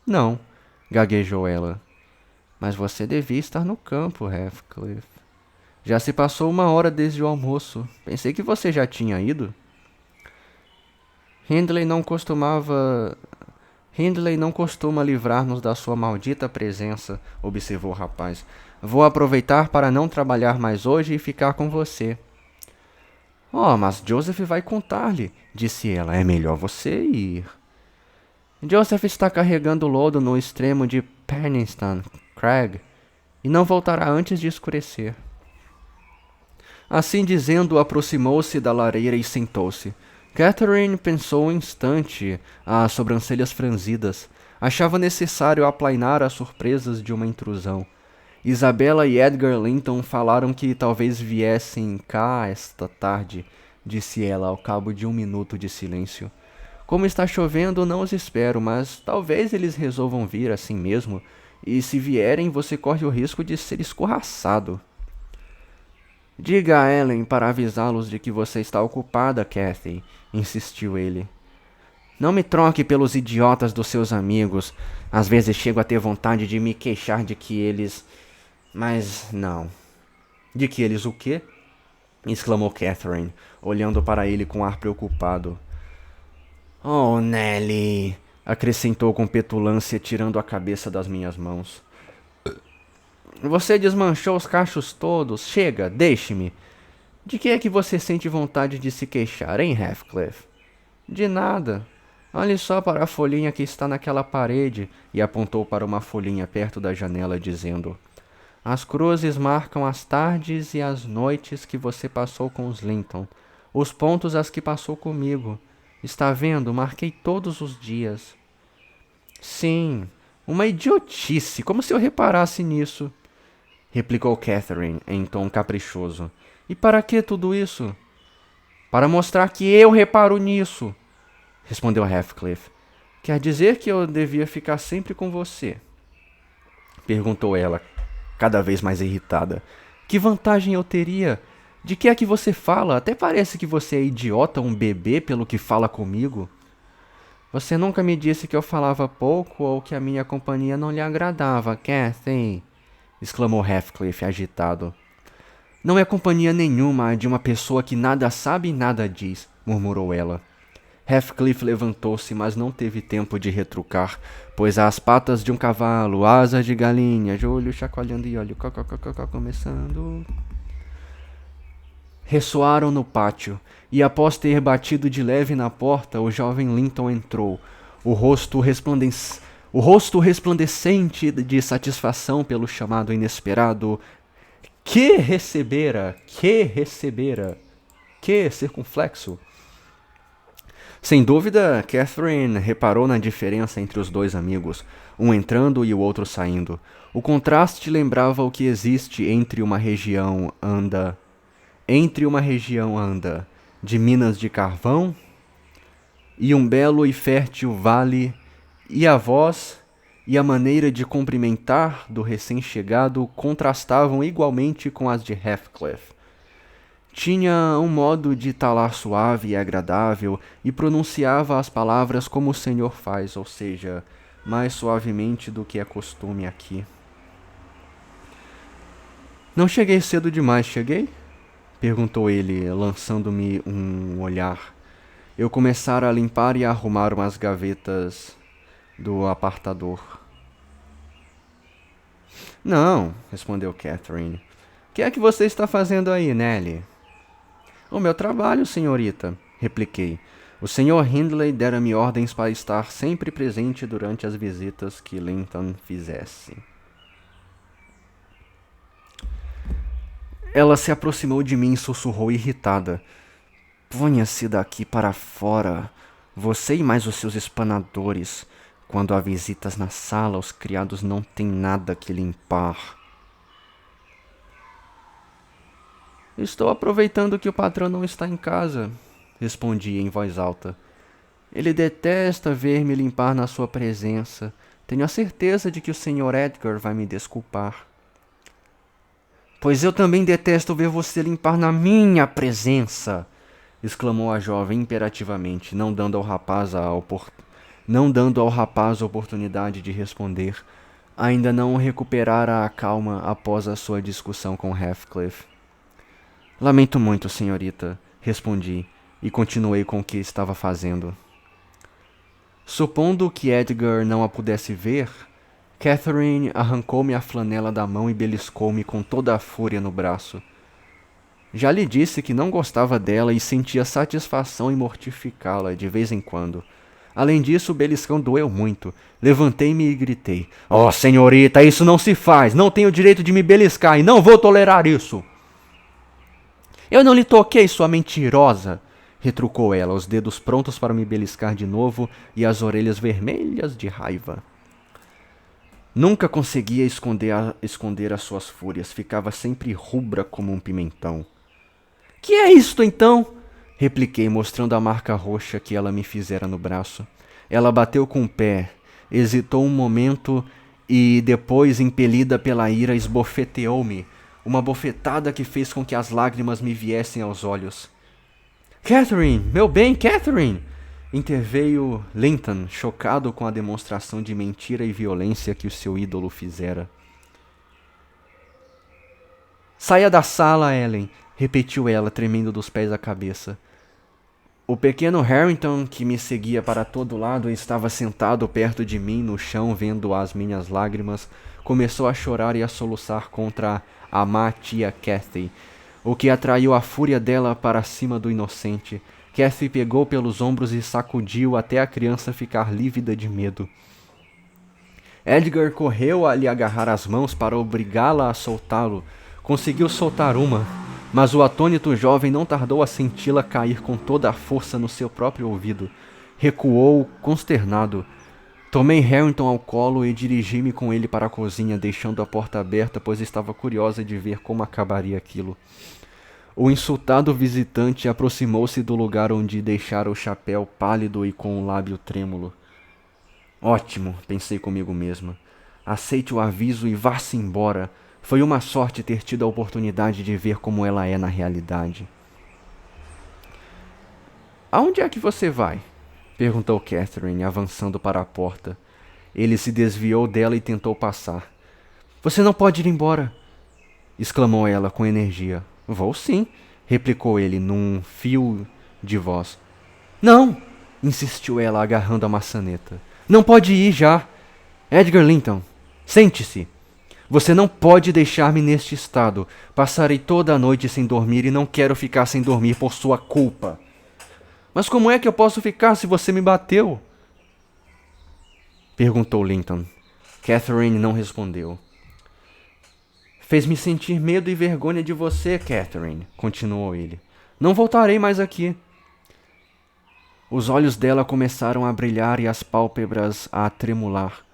Speaker 1: Não, gaguejou ela. Mas você devia estar no campo, Heathcliff. Já se passou 1 hora desde o almoço. Pensei que você já tinha ido. Hindley não costuma livrar-nos da sua maldita presença, observou o rapaz. Vou aproveitar para não trabalhar mais hoje e ficar com você. Oh, mas Joseph vai contar-lhe, disse ela. É melhor você ir. Joseph está carregando lodo no extremo de Penistone Crag e não voltará antes de escurecer. Assim dizendo, aproximou-se da lareira e sentou-se. Catherine pensou um instante, as sobrancelhas franzidas. Achava necessário aplainar as surpresas de uma intrusão. Isabella e Edgar Linton falaram que talvez viessem cá esta tarde, disse ela ao cabo de 1 minuto de silêncio. Como está chovendo, não os espero, mas talvez eles resolvam vir assim mesmo, e se vierem, você corre o risco de ser escorraçado. Diga a Ellen para avisá-los de que você está ocupada, Cathy, insistiu ele. Não me troque pelos idiotas dos seus amigos. Às vezes chego a ter vontade de me queixar de que eles... Mas não. De que eles o quê? Exclamou Catherine, olhando para ele com ar preocupado. Oh, Nelly! Acrescentou com petulância, tirando a cabeça das minhas mãos. Você desmanchou os cachos todos. Chega, deixe-me. De que é que você sente vontade de se queixar, hein, Heathcliff? De nada. Olhe só para a folhinha que está naquela parede, e apontou para uma folhinha perto da janela, dizendo: As cruzes marcam as tardes e as noites que você passou com os Linton, os pontos as que passou comigo. Está vendo? Marquei todos os dias. Sim, uma idiotice, como se eu reparasse nisso, replicou Catherine em tom caprichoso. E para que tudo isso? Para mostrar que eu reparo nisso, respondeu Heathcliff. Quer dizer que eu devia ficar sempre com você? Perguntou ela, cada vez mais irritada. Que vantagem eu teria? De que é que você fala? Até parece que você é idiota, um bebê, pelo que fala comigo. Você nunca me disse que eu falava pouco ou que a minha companhia não lhe agradava, Cathy, exclamou Heathcliff, agitado. Não é companhia nenhuma de uma pessoa que nada sabe e nada diz, murmurou ela. Heathcliff levantou-se, mas não teve tempo de retrucar, pois as patas de um cavalo, asas de galinha, olho chacoalhando e olho começando, ressoaram no pátio, e após ter batido de leve na porta, o jovem Linton entrou, o rosto resplandecente de satisfação pelo chamado inesperado. Que recebera! Que circunflexo! Sem dúvida, Catherine reparou na diferença entre os dois amigos, um entrando e o outro saindo. O contraste lembrava o que existe entre uma região anda de minas de carvão e um belo e fértil vale, e a voz e a maneira de cumprimentar do recém-chegado contrastavam igualmente com as de Heathcliff. Tinha um modo de talar suave e agradável e pronunciava as palavras como o senhor faz, ou seja, mais suavemente do que é costume aqui. Não cheguei cedo demais, cheguei? Perguntou ele, lançando-me um olhar. Eu começara a limpar e a arrumar umas gavetas do apartador. Não, respondeu Catherine. O que é que você está fazendo aí, Nelly? O meu trabalho, senhorita, repliquei. O senhor Hindley dera-me ordens para estar sempre presente durante as visitas que Linton fizesse. Ela se aproximou de mim e sussurrou irritada. Ponha-se daqui para fora, você e mais os seus espanadores. Quando há visitas na sala, os criados não têm nada que limpar. Estou aproveitando que o patrão não está em casa, respondi em voz alta. Ele detesta ver-me limpar na sua presença. Tenho a certeza de que o Sr. Edgar vai me desculpar. Pois eu também detesto ver você limpar na minha presença, exclamou a jovem imperativamente, não dando ao rapaz a oportunidade de responder. Ainda não recuperara a calma após a sua discussão com Heathcliff. Lamento muito, senhorita, respondi, e continuei com o que estava fazendo. Supondo que Edgar não a pudesse ver, Catherine arrancou-me a flanela da mão e beliscou-me com toda a fúria no braço. Já lhe disse que não gostava dela e sentia satisfação em mortificá-la de vez em quando. Além disso, o beliscão doeu muito. Levantei-me e gritei: "Oh, senhorita, isso não se faz! Não tenho o direito de me beliscar e não vou tolerar isso!" "Eu não lhe toquei, sua mentirosa!" retrucou ela, os dedos prontos para me beliscar de novo e as orelhas vermelhas de raiva. Nunca conseguia esconder as suas fúrias, ficava sempre rubra como um pimentão. "Que é isto, então?" repliquei, mostrando a marca roxa que ela me fizera no braço. Ela bateu com o pé, hesitou um momento e, depois, impelida pela ira, esbofeteou-me, uma bofetada que fez com que as lágrimas me viessem aos olhos. "Catherine, meu bem, Catherine!" interveio Linton, chocado com a demonstração de mentira e violência que o seu ídolo fizera. "Saia da sala, Ellen!" repetiu ela, tremendo dos pés à cabeça. O pequeno Harrington, que me seguia para todo lado e estava sentado perto de mim no chão vendo as minhas lágrimas, começou a chorar e a soluçar contra a má tia Cathy, o que atraiu a fúria dela para cima do inocente. Cathy pegou pelos ombros e sacudiu até a criança ficar lívida de medo. Edgar correu a lhe agarrar as mãos para obrigá-la a soltá-lo. Conseguiu soltar uma, mas o atônito jovem não tardou a senti-la cair com toda a força no seu próprio ouvido. Recuou, consternado. Tomei Harrington ao colo e dirigi-me com ele para a cozinha, deixando a porta aberta, pois estava curiosa de ver como acabaria aquilo. O insultado visitante aproximou-se do lugar onde deixara o chapéu, pálido e com o lábio trêmulo. "Ótimo", pensei comigo mesma. "Aceite o aviso e vá-se embora. Foi uma sorte ter tido a oportunidade de ver como ela é na realidade." "Aonde é que você vai?" perguntou Catherine, avançando para a porta. Ele se desviou dela e tentou passar. "Você não pode ir embora!" exclamou ela com energia. "Vou sim", replicou ele num fio de voz. "Não!" insistiu ela, agarrando a maçaneta. "Não pode ir já! Edgar Linton, sente-se! Você não pode deixar-me neste estado. Passarei toda a noite sem dormir e não quero ficar sem dormir por sua culpa." "Mas como é que eu posso ficar se você me bateu?" perguntou Linton. Catherine não respondeu. "Fez-me sentir medo e vergonha de você, Catherine", continuou ele. "Não voltarei mais aqui." Os olhos dela começaram a brilhar e as pálpebras a tremular.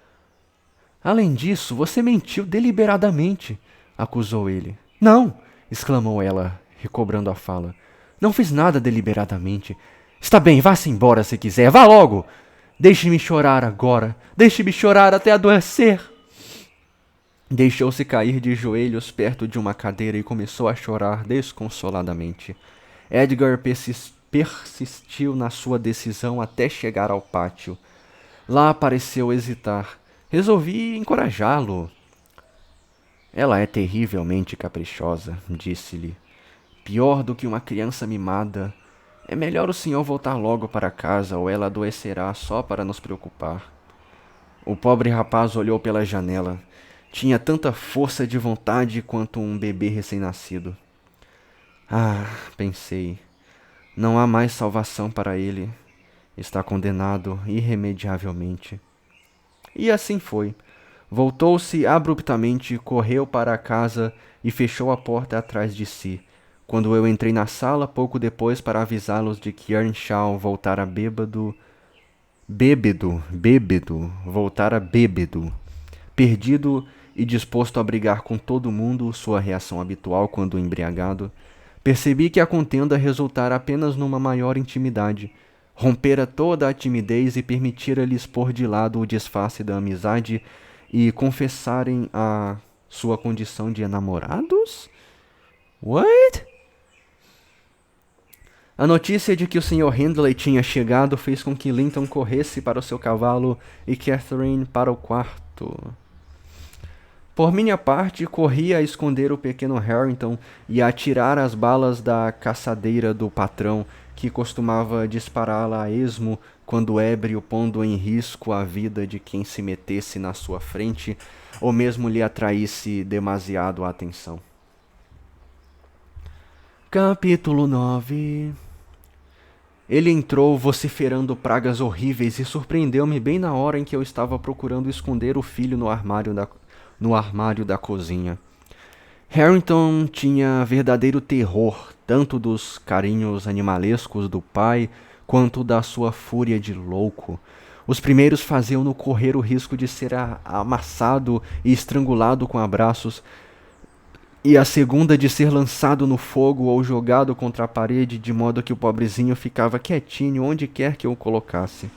Speaker 1: "Além disso, você mentiu deliberadamente", acusou ele. "Não", exclamou ela, recobrando a fala. "Não fiz nada deliberadamente. Está bem, vá-se embora se quiser. Vá logo! Deixe-me chorar agora. Deixe-me chorar até adoecer." Deixou-se cair de joelhos perto de uma cadeira e começou a chorar desconsoladamente. Edgar persistiu na sua decisão até chegar ao pátio. Lá pareceu hesitar. Resolvi encorajá-lo. "Ela é terrivelmente caprichosa", disse-lhe. "Pior do que uma criança mimada. É melhor o senhor voltar logo para casa ou ela adoecerá só para nos preocupar." O pobre rapaz olhou pela janela. Tinha tanta força de vontade quanto um bebê recém-nascido. "Ah", pensei, "não há mais salvação para ele. Está condenado irremediavelmente." E assim foi. Voltou-se abruptamente, correu para a casa e fechou a porta atrás de si. Quando eu entrei na sala, pouco depois, para avisá-los de que Earnshaw voltara bêbado, voltara bêbado, perdido e disposto a brigar com todo mundo, sua reação habitual quando embriagado, percebi que a contenda resultara apenas numa maior intimidade. Rompera toda a timidez e permitira-lhes pôr de lado o disfarce da amizade e confessarem a sua condição de namorados? What? A notícia de que o Sr. Hindley tinha chegado fez com que Linton corresse para o seu cavalo e Catherine para o quarto. Por minha parte, corri a esconder o pequeno Harrington e a tirar as balas da caçadeira do patrão, que costumava dispará-la a esmo quando ébrio, pondo em risco a vida de quem se metesse na sua frente ou mesmo lhe atraísse demasiado a atenção. Capítulo 9. Ele entrou vociferando pragas horríveis e surpreendeu-me bem na hora em que eu estava procurando esconder o filho no armário da cozinha. Harrington tinha verdadeiro terror, tanto dos carinhos animalescos do pai, quanto da sua fúria de louco. Os primeiros faziam-no correr o risco de ser amassado e estrangulado com abraços, e a segunda de ser lançado no fogo ou jogado contra a parede, de modo que o pobrezinho ficava quietinho onde quer que eu o colocasse.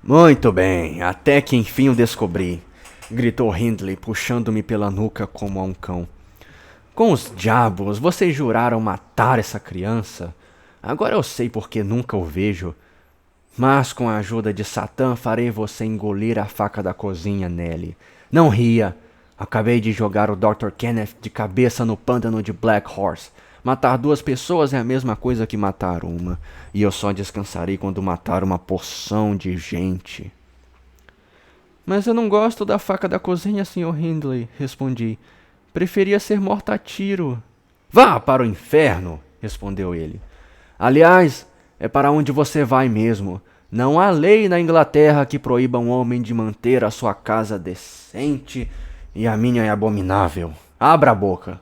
Speaker 1: Muito bem, até que enfim o descobri, gritou Hindley, puxando-me pela nuca como a um cão. Com os diabos, vocês juraram matar essa criança? Agora eu sei por que nunca o vejo. Mas com a ajuda de Satã farei você engolir a faca da cozinha, Nelly. Não ria. Acabei de jogar o Dr. Kenneth de cabeça no pântano de Black Horse. Matar 2 pessoas é a mesma coisa que matar uma. E eu só descansarei quando matar uma porção de gente. Mas eu não gosto da faca da cozinha, Sr. Hindley, respondi. Preferia ser morta a tiro. Vá para o inferno, respondeu ele. Aliás, é para onde você vai mesmo. Não há lei na Inglaterra que proíba um homem de manter a sua casa decente, e a minha é abominável. Abra a boca.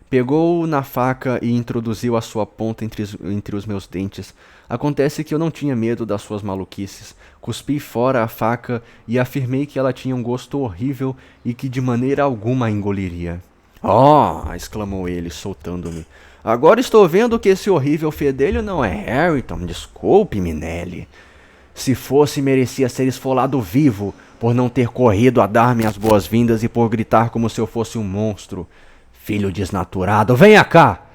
Speaker 1: Pegou na faca e introduziu a sua ponta entre os meus dentes. Acontece que eu não tinha medo das suas maluquices. Cuspi fora a faca e afirmei que ela tinha um gosto horrível e que de maneira alguma a engoliria. Oh! Exclamou ele, soltando-me. Agora estou vendo que esse horrível fedelho não é Harrington. Desculpe-me, Nelly. Se fosse, merecia ser esfolado vivo por não ter corrido a dar-me as boas-vindas e por gritar como se eu fosse um monstro. Filho desnaturado, venha cá!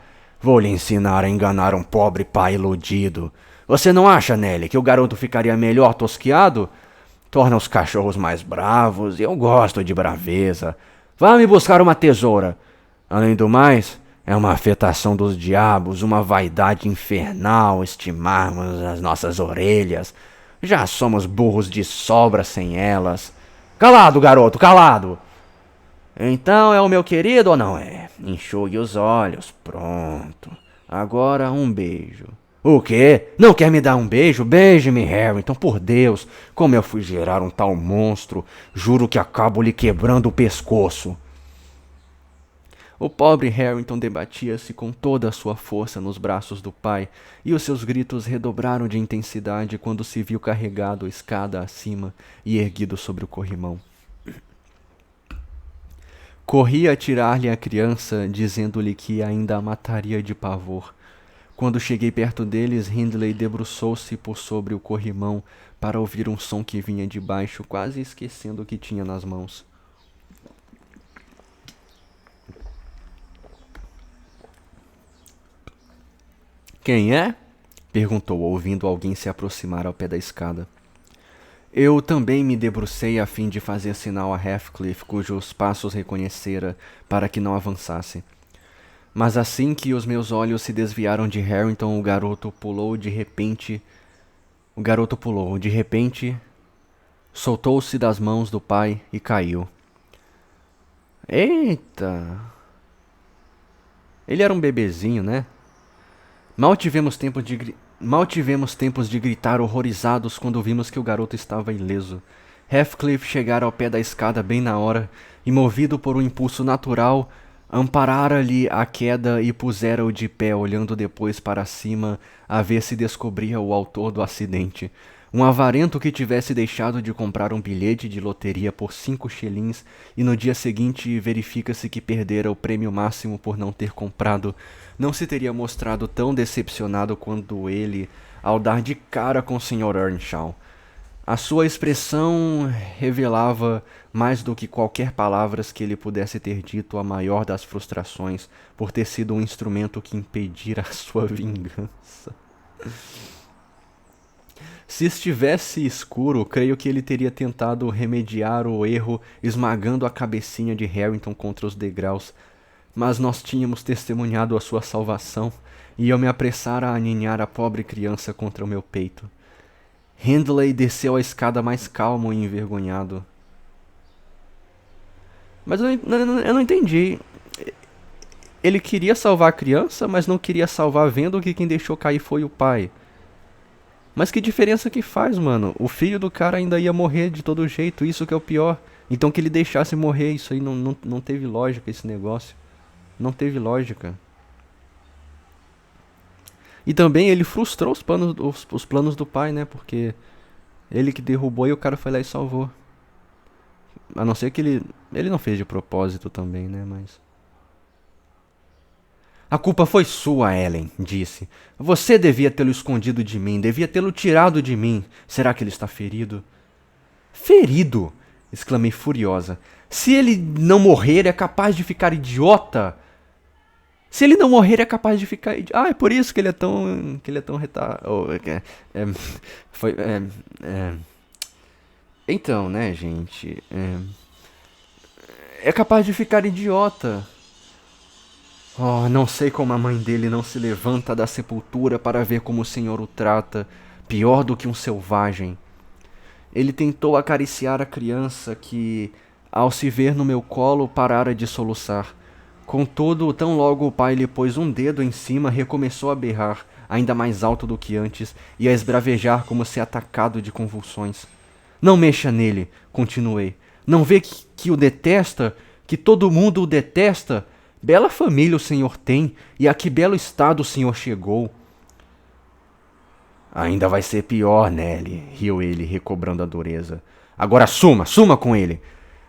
Speaker 1: Vou lhe ensinar a enganar um pobre pai iludido. Você não acha, Nelly, que o garoto ficaria melhor tosquiado? Torna os cachorros mais bravos e eu gosto de braveza. Vá me buscar uma tesoura. Além do mais, é uma afetação dos diabos, uma vaidade infernal estimarmos as nossas orelhas. Já somos burros de sobra sem elas. Calado, garoto, calado! Então é o meu querido ou não é? Enxugue os olhos. Pronto. Agora um beijo. O quê? Não quer me dar um beijo? Beije-me, Harrington, por Deus. Como eu fui gerar um tal monstro, juro que acabo lhe quebrando o pescoço. O pobre Harrington debatia-se com toda a sua força nos braços do pai, e os seus gritos redobraram de intensidade quando se viu carregado escada acima e erguido sobre o corrimão. Corri a tirar-lhe a criança, dizendo-lhe que ainda a mataria de pavor. Quando cheguei perto deles, Hindley debruçou-se por sobre o corrimão para ouvir um som que vinha de baixo, quase esquecendo o que tinha nas mãos. Quem é? Perguntou, ouvindo alguém se aproximar ao pé da escada. Eu também me debrucei a fim de fazer sinal a Heathcliff, cujos passos reconhecera, para que não avançasse. Mas assim que os meus olhos se desviaram de Harrington, o garoto pulou, de repente, soltou-se das mãos do pai e caiu. Eita! Ele era um bebezinho, né? Mal tivemos tempos de gritar horrorizados quando vimos que o garoto estava ileso. Heathcliff chegara ao pé da escada bem na hora e, movido por um impulso natural, amparara-lhe a queda e pusera-o de pé, olhando depois para cima a ver se descobria o autor do acidente. Um avarento que tivesse deixado de comprar um bilhete de loteria por 5 shillings e no dia seguinte verifica-se que perdera o prêmio máximo por não ter comprado, não se teria mostrado tão decepcionado quanto ele ao dar de cara com o Sr. Earnshaw. A sua expressão revelava, mais do que qualquer palavras que ele pudesse ter dito, a maior das frustrações por ter sido um instrumento que impedira a sua vingança. Se estivesse escuro, creio que ele teria tentado remediar o erro esmagando a cabecinha de Harrington contra os degraus. mas nós tínhamos testemunhado a sua salvação, e eu me apressara a aninhar a pobre criança contra o meu peito. Hindley desceu a escada mais calmo e envergonhado. Mas eu não entendi. Ele queria salvar a criança, mas não queria salvar vendo que quem deixou cair foi o pai. Mas que diferença que faz, mano? O filho do cara ainda ia morrer de todo jeito, isso que é o pior. Então que ele deixasse morrer, isso aí não teve lógica, esse negócio. Não teve lógica. E também ele frustrou os planos do pai, né? Porque ele que derrubou e o cara foi lá e salvou. A não ser que ele não fez de propósito também, né? Mas... A culpa foi sua, Ellen, disse. Você devia tê-lo escondido de mim, devia tê-lo tirado de mim. Será que ele está ferido? Ferido? Exclamei furiosa. Se ele não morrer, é capaz de ficar idiota. Se ele não morrer, é capaz de ficar idiota. Ah, é por isso que ele é tão retardado. Foi... Então, né, gente... É capaz de ficar idiota. Oh, não sei como a mãe dele não se levanta da sepultura para ver como o Senhor o trata, pior do que um selvagem. Ele tentou acariciar a criança que, ao se ver no meu colo, parara de soluçar. Contudo, tão logo o pai lhe pôs um dedo em cima, recomeçou a berrar, ainda mais alto do que antes, e a esbravejar como se atacado de convulsões. Não mexa nele, continuei. Não vê que o detesta, que todo mundo o detesta? Bela família o senhor tem, e a que belo estado o senhor chegou. Ainda vai ser pior, Nelly, riu ele, recobrando a dureza. Agora suma com ele.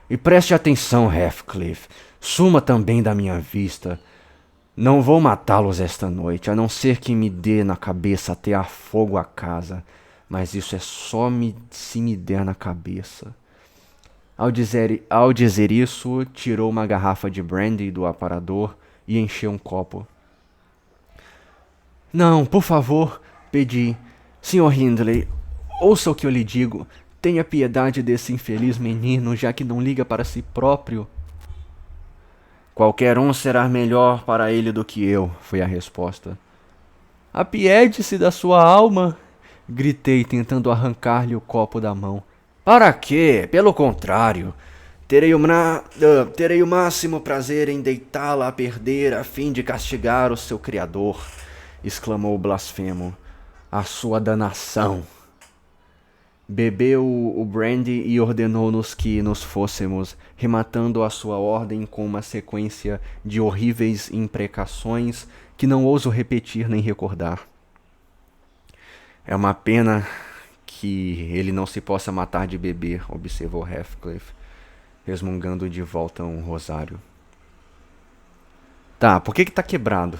Speaker 1: E preste atenção, Heathcliff. Suma também da minha vista. Não vou matá-los esta noite, a não ser que me dê na cabeça até a fogo a casa. Mas isso é só se me der na cabeça. Ao dizer isso, tirou uma garrafa de brandy do aparador e encheu um copo. Não, por favor, pedi. Sr. Hindley, ouça o que eu lhe digo. Tenha piedade desse infeliz menino, já que não liga para si próprio. Qualquer um será melhor para ele do que eu, foi a resposta. Apiede-se da sua alma, gritei, tentando arrancar-lhe o copo da mão. Para quê? Pelo contrário. Terei o máximo prazer em deitá-la a perder a fim de castigar o seu criador, exclamou o blasfemo. A sua danação. Bebeu o brandy e ordenou-nos que nos fôssemos, rematando a sua ordem com uma sequência de horríveis imprecações que não ouso repetir nem recordar. É uma pena que ele não se possa matar de beber, observou Heathcliff, resmungando de volta um rosário. Tá, por que tá quebrado?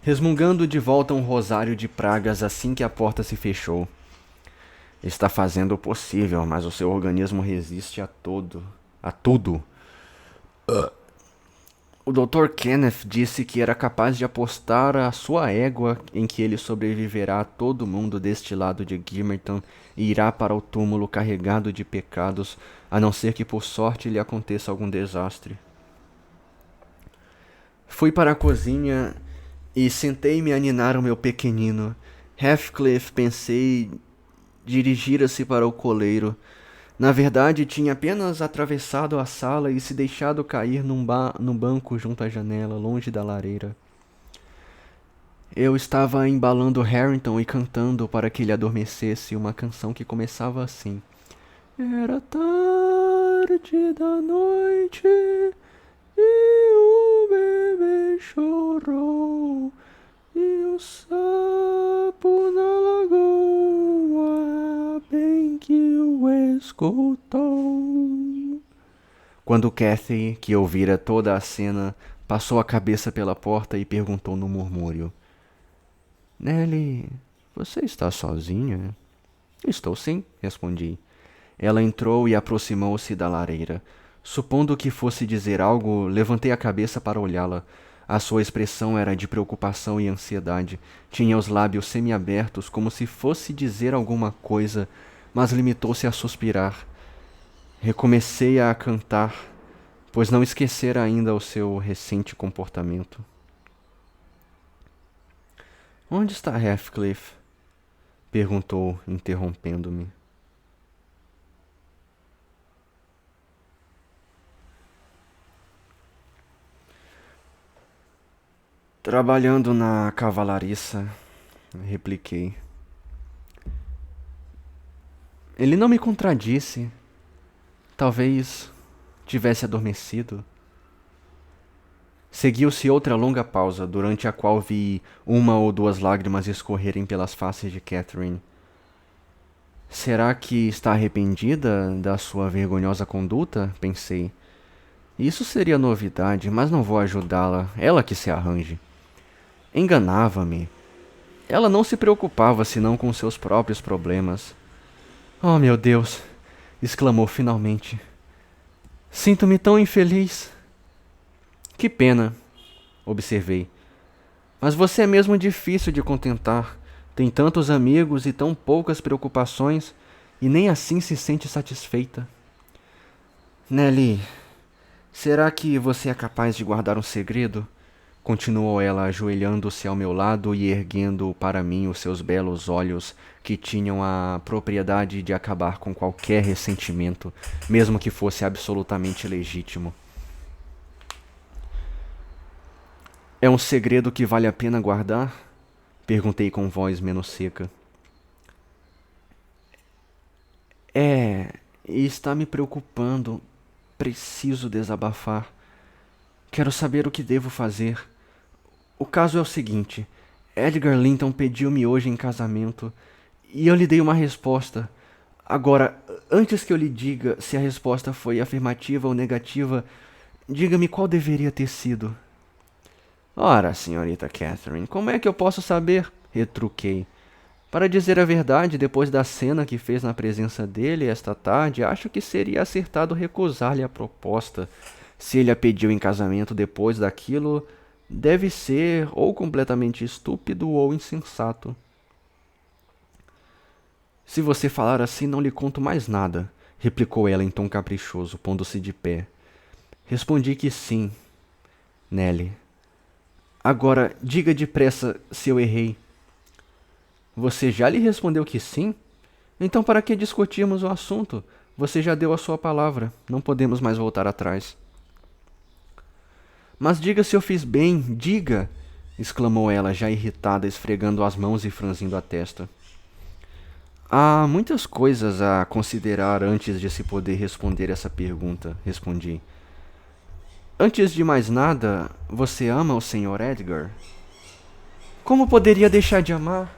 Speaker 1: Resmungando de volta um rosário de pragas assim que a porta se fechou. Está fazendo o possível, mas o seu organismo resiste a tudo. O Dr. Kenneth disse que era capaz de apostar a sua égua em que ele sobreviverá a todo mundo deste lado de Gimmerton e irá para o túmulo carregado de pecados, a não ser que por sorte lhe aconteça algum desastre. Fui para a cozinha e sentei-me a ninar o meu pequenino. Heathcliff, pensei, dirigira-se para o coleiro. Na verdade, tinha apenas atravessado a sala e se deixado cair no banco junto à janela, longe da lareira. Eu estava embalando Harrington e cantando para que ele adormecesse uma canção que começava assim. Era tarde da noite e o bebê chorou e o sapo na lagoa bem que o escutou. Quando Cathy, que ouvira toda a cena, passou a cabeça pela porta e perguntou no murmúrio. Nelly, você está sozinha? Estou sim, respondi. Ela entrou e aproximou-se da lareira. Supondo que fosse dizer algo, levantei a cabeça para olhá-la. A sua expressão era de preocupação e ansiedade. Tinha os lábios semiabertos, como se fosse dizer alguma coisa, mas limitou-se a suspirar. Recomecei a cantar. pois não esquecera ainda o seu recente comportamento. Onde está Heathcliff? Perguntou, interrompendo-me. Trabalhando na cavalariça, repliquei. Ele não me contradisse. Talvez tivesse adormecido. Seguiu-se outra longa pausa, durante a qual vi uma ou duas lágrimas escorrerem pelas faces de Catherine. Será que está arrependida da sua vergonhosa conduta? Pensei. Isso seria novidade, mas não vou ajudá-la, ela que se arranje. Enganava-me. Ela não se preocupava senão com seus próprios problemas. Oh, meu Deus! Exclamou finalmente. Sinto-me tão infeliz. Que pena, observei. Mas você é mesmo difícil de contentar. Tem tantos amigos e tão poucas preocupações, e nem assim se sente satisfeita. Nelly, será que você é capaz de guardar um segredo? Continuou ela, ajoelhando-se ao meu lado e erguendo para mim os seus belos olhos, que tinham a propriedade de acabar com qualquer ressentimento, mesmo que fosse absolutamente legítimo. É um segredo que vale a pena guardar? Perguntei com voz menos seca. E está me preocupando. Preciso desabafar. Quero saber o que devo fazer. O caso é o seguinte: Edgar Linton pediu-me hoje em casamento e eu lhe dei uma resposta. Agora, antes que eu lhe diga se a resposta foi afirmativa ou negativa, diga-me qual deveria ter sido. Ora, senhorita Catherine, como é que eu posso saber? Retruquei. Para dizer a verdade, depois da cena que fez na presença dele esta tarde, acho que seria acertado recusar-lhe a proposta. Se ele a pediu em casamento depois daquilo, deve ser ou completamente estúpido ou insensato. Se você falar assim, não lhe conto mais nada, replicou ela em tom caprichoso, pondo-se de pé. Respondi que sim, Nelly. Agora, diga depressa se eu errei. Você já lhe respondeu que sim? Então para que discutirmos o assunto? Você já deu a sua palavra, não podemos mais voltar atrás. Mas diga se eu fiz bem, diga! Exclamou ela, já irritada, esfregando as mãos e franzindo a testa. Há muitas coisas a considerar antes de se poder responder essa pergunta, respondi. Antes de mais nada, você ama o Sr. Edgar? Como poderia deixar de amar?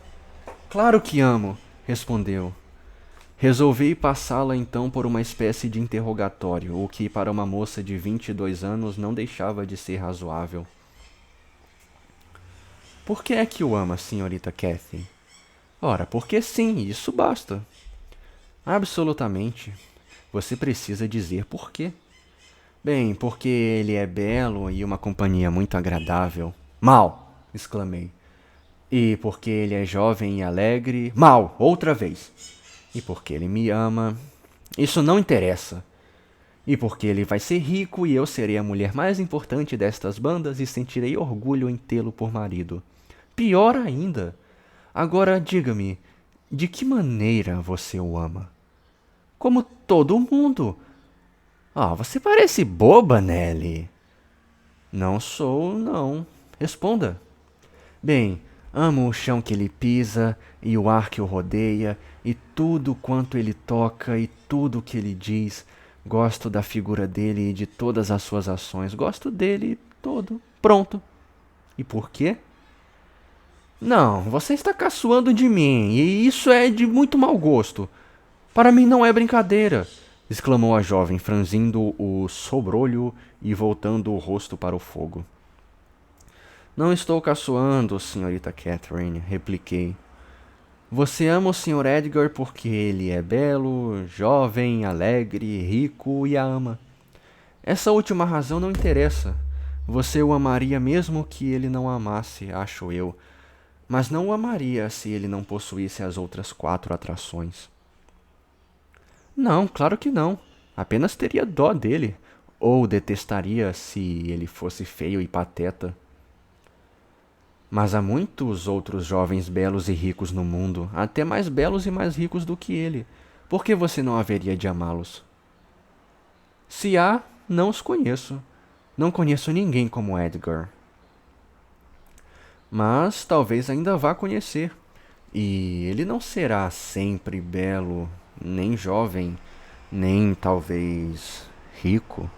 Speaker 1: Claro que amo, respondeu. Resolvi passá-la então por uma espécie de interrogatório, o que para uma moça de 22 anos não deixava de ser razoável. Por que é que o ama, senhorita Cathy? Ora, porque sim, isso basta. Absolutamente. Você precisa dizer por quê. Bem, porque ele é belo e uma companhia muito agradável. Mal! Exclamei. E porque ele é jovem e alegre. Mal! Outra vez! E porque ele me ama. Isso não interessa. E porque ele vai ser rico e eu serei a mulher mais importante destas bandas e sentirei orgulho em tê-lo por marido. Pior ainda. Agora diga-me, de que maneira você o ama? Como todo mundo. Ah, você parece boba, Nelly. Não sou, não. Responda. Bem, amo o chão que ele pisa e o ar que o rodeia e tudo quanto ele toca e tudo que ele diz. Gosto da figura dele e de todas as suas ações. Gosto dele todo. Pronto. E por quê? Não, você está caçoando de mim, e isso é de muito mau gosto. Para mim não é brincadeira, exclamou a jovem, franzindo o sobrolho e voltando o rosto para o fogo. Não estou caçoando, senhorita Catherine, repliquei. Você ama o Sr. Edgar porque ele é belo, jovem, alegre, rico e a ama. Essa última razão não interessa. Você o amaria mesmo que ele não a amasse, acho eu. Mas não o amaria se ele não possuísse as outras 4 atrações. Não, claro que não. Apenas teria dó dele. ou detestaria se ele fosse feio e pateta. Mas há muitos outros jovens belos e ricos no mundo, até mais belos e mais ricos do que ele. Por que você não haveria de amá-los? Se há, não os conheço. Não conheço ninguém como Edgar. Mas talvez ainda vá conhecer. E ele não será sempre belo, nem jovem, nem talvez rico.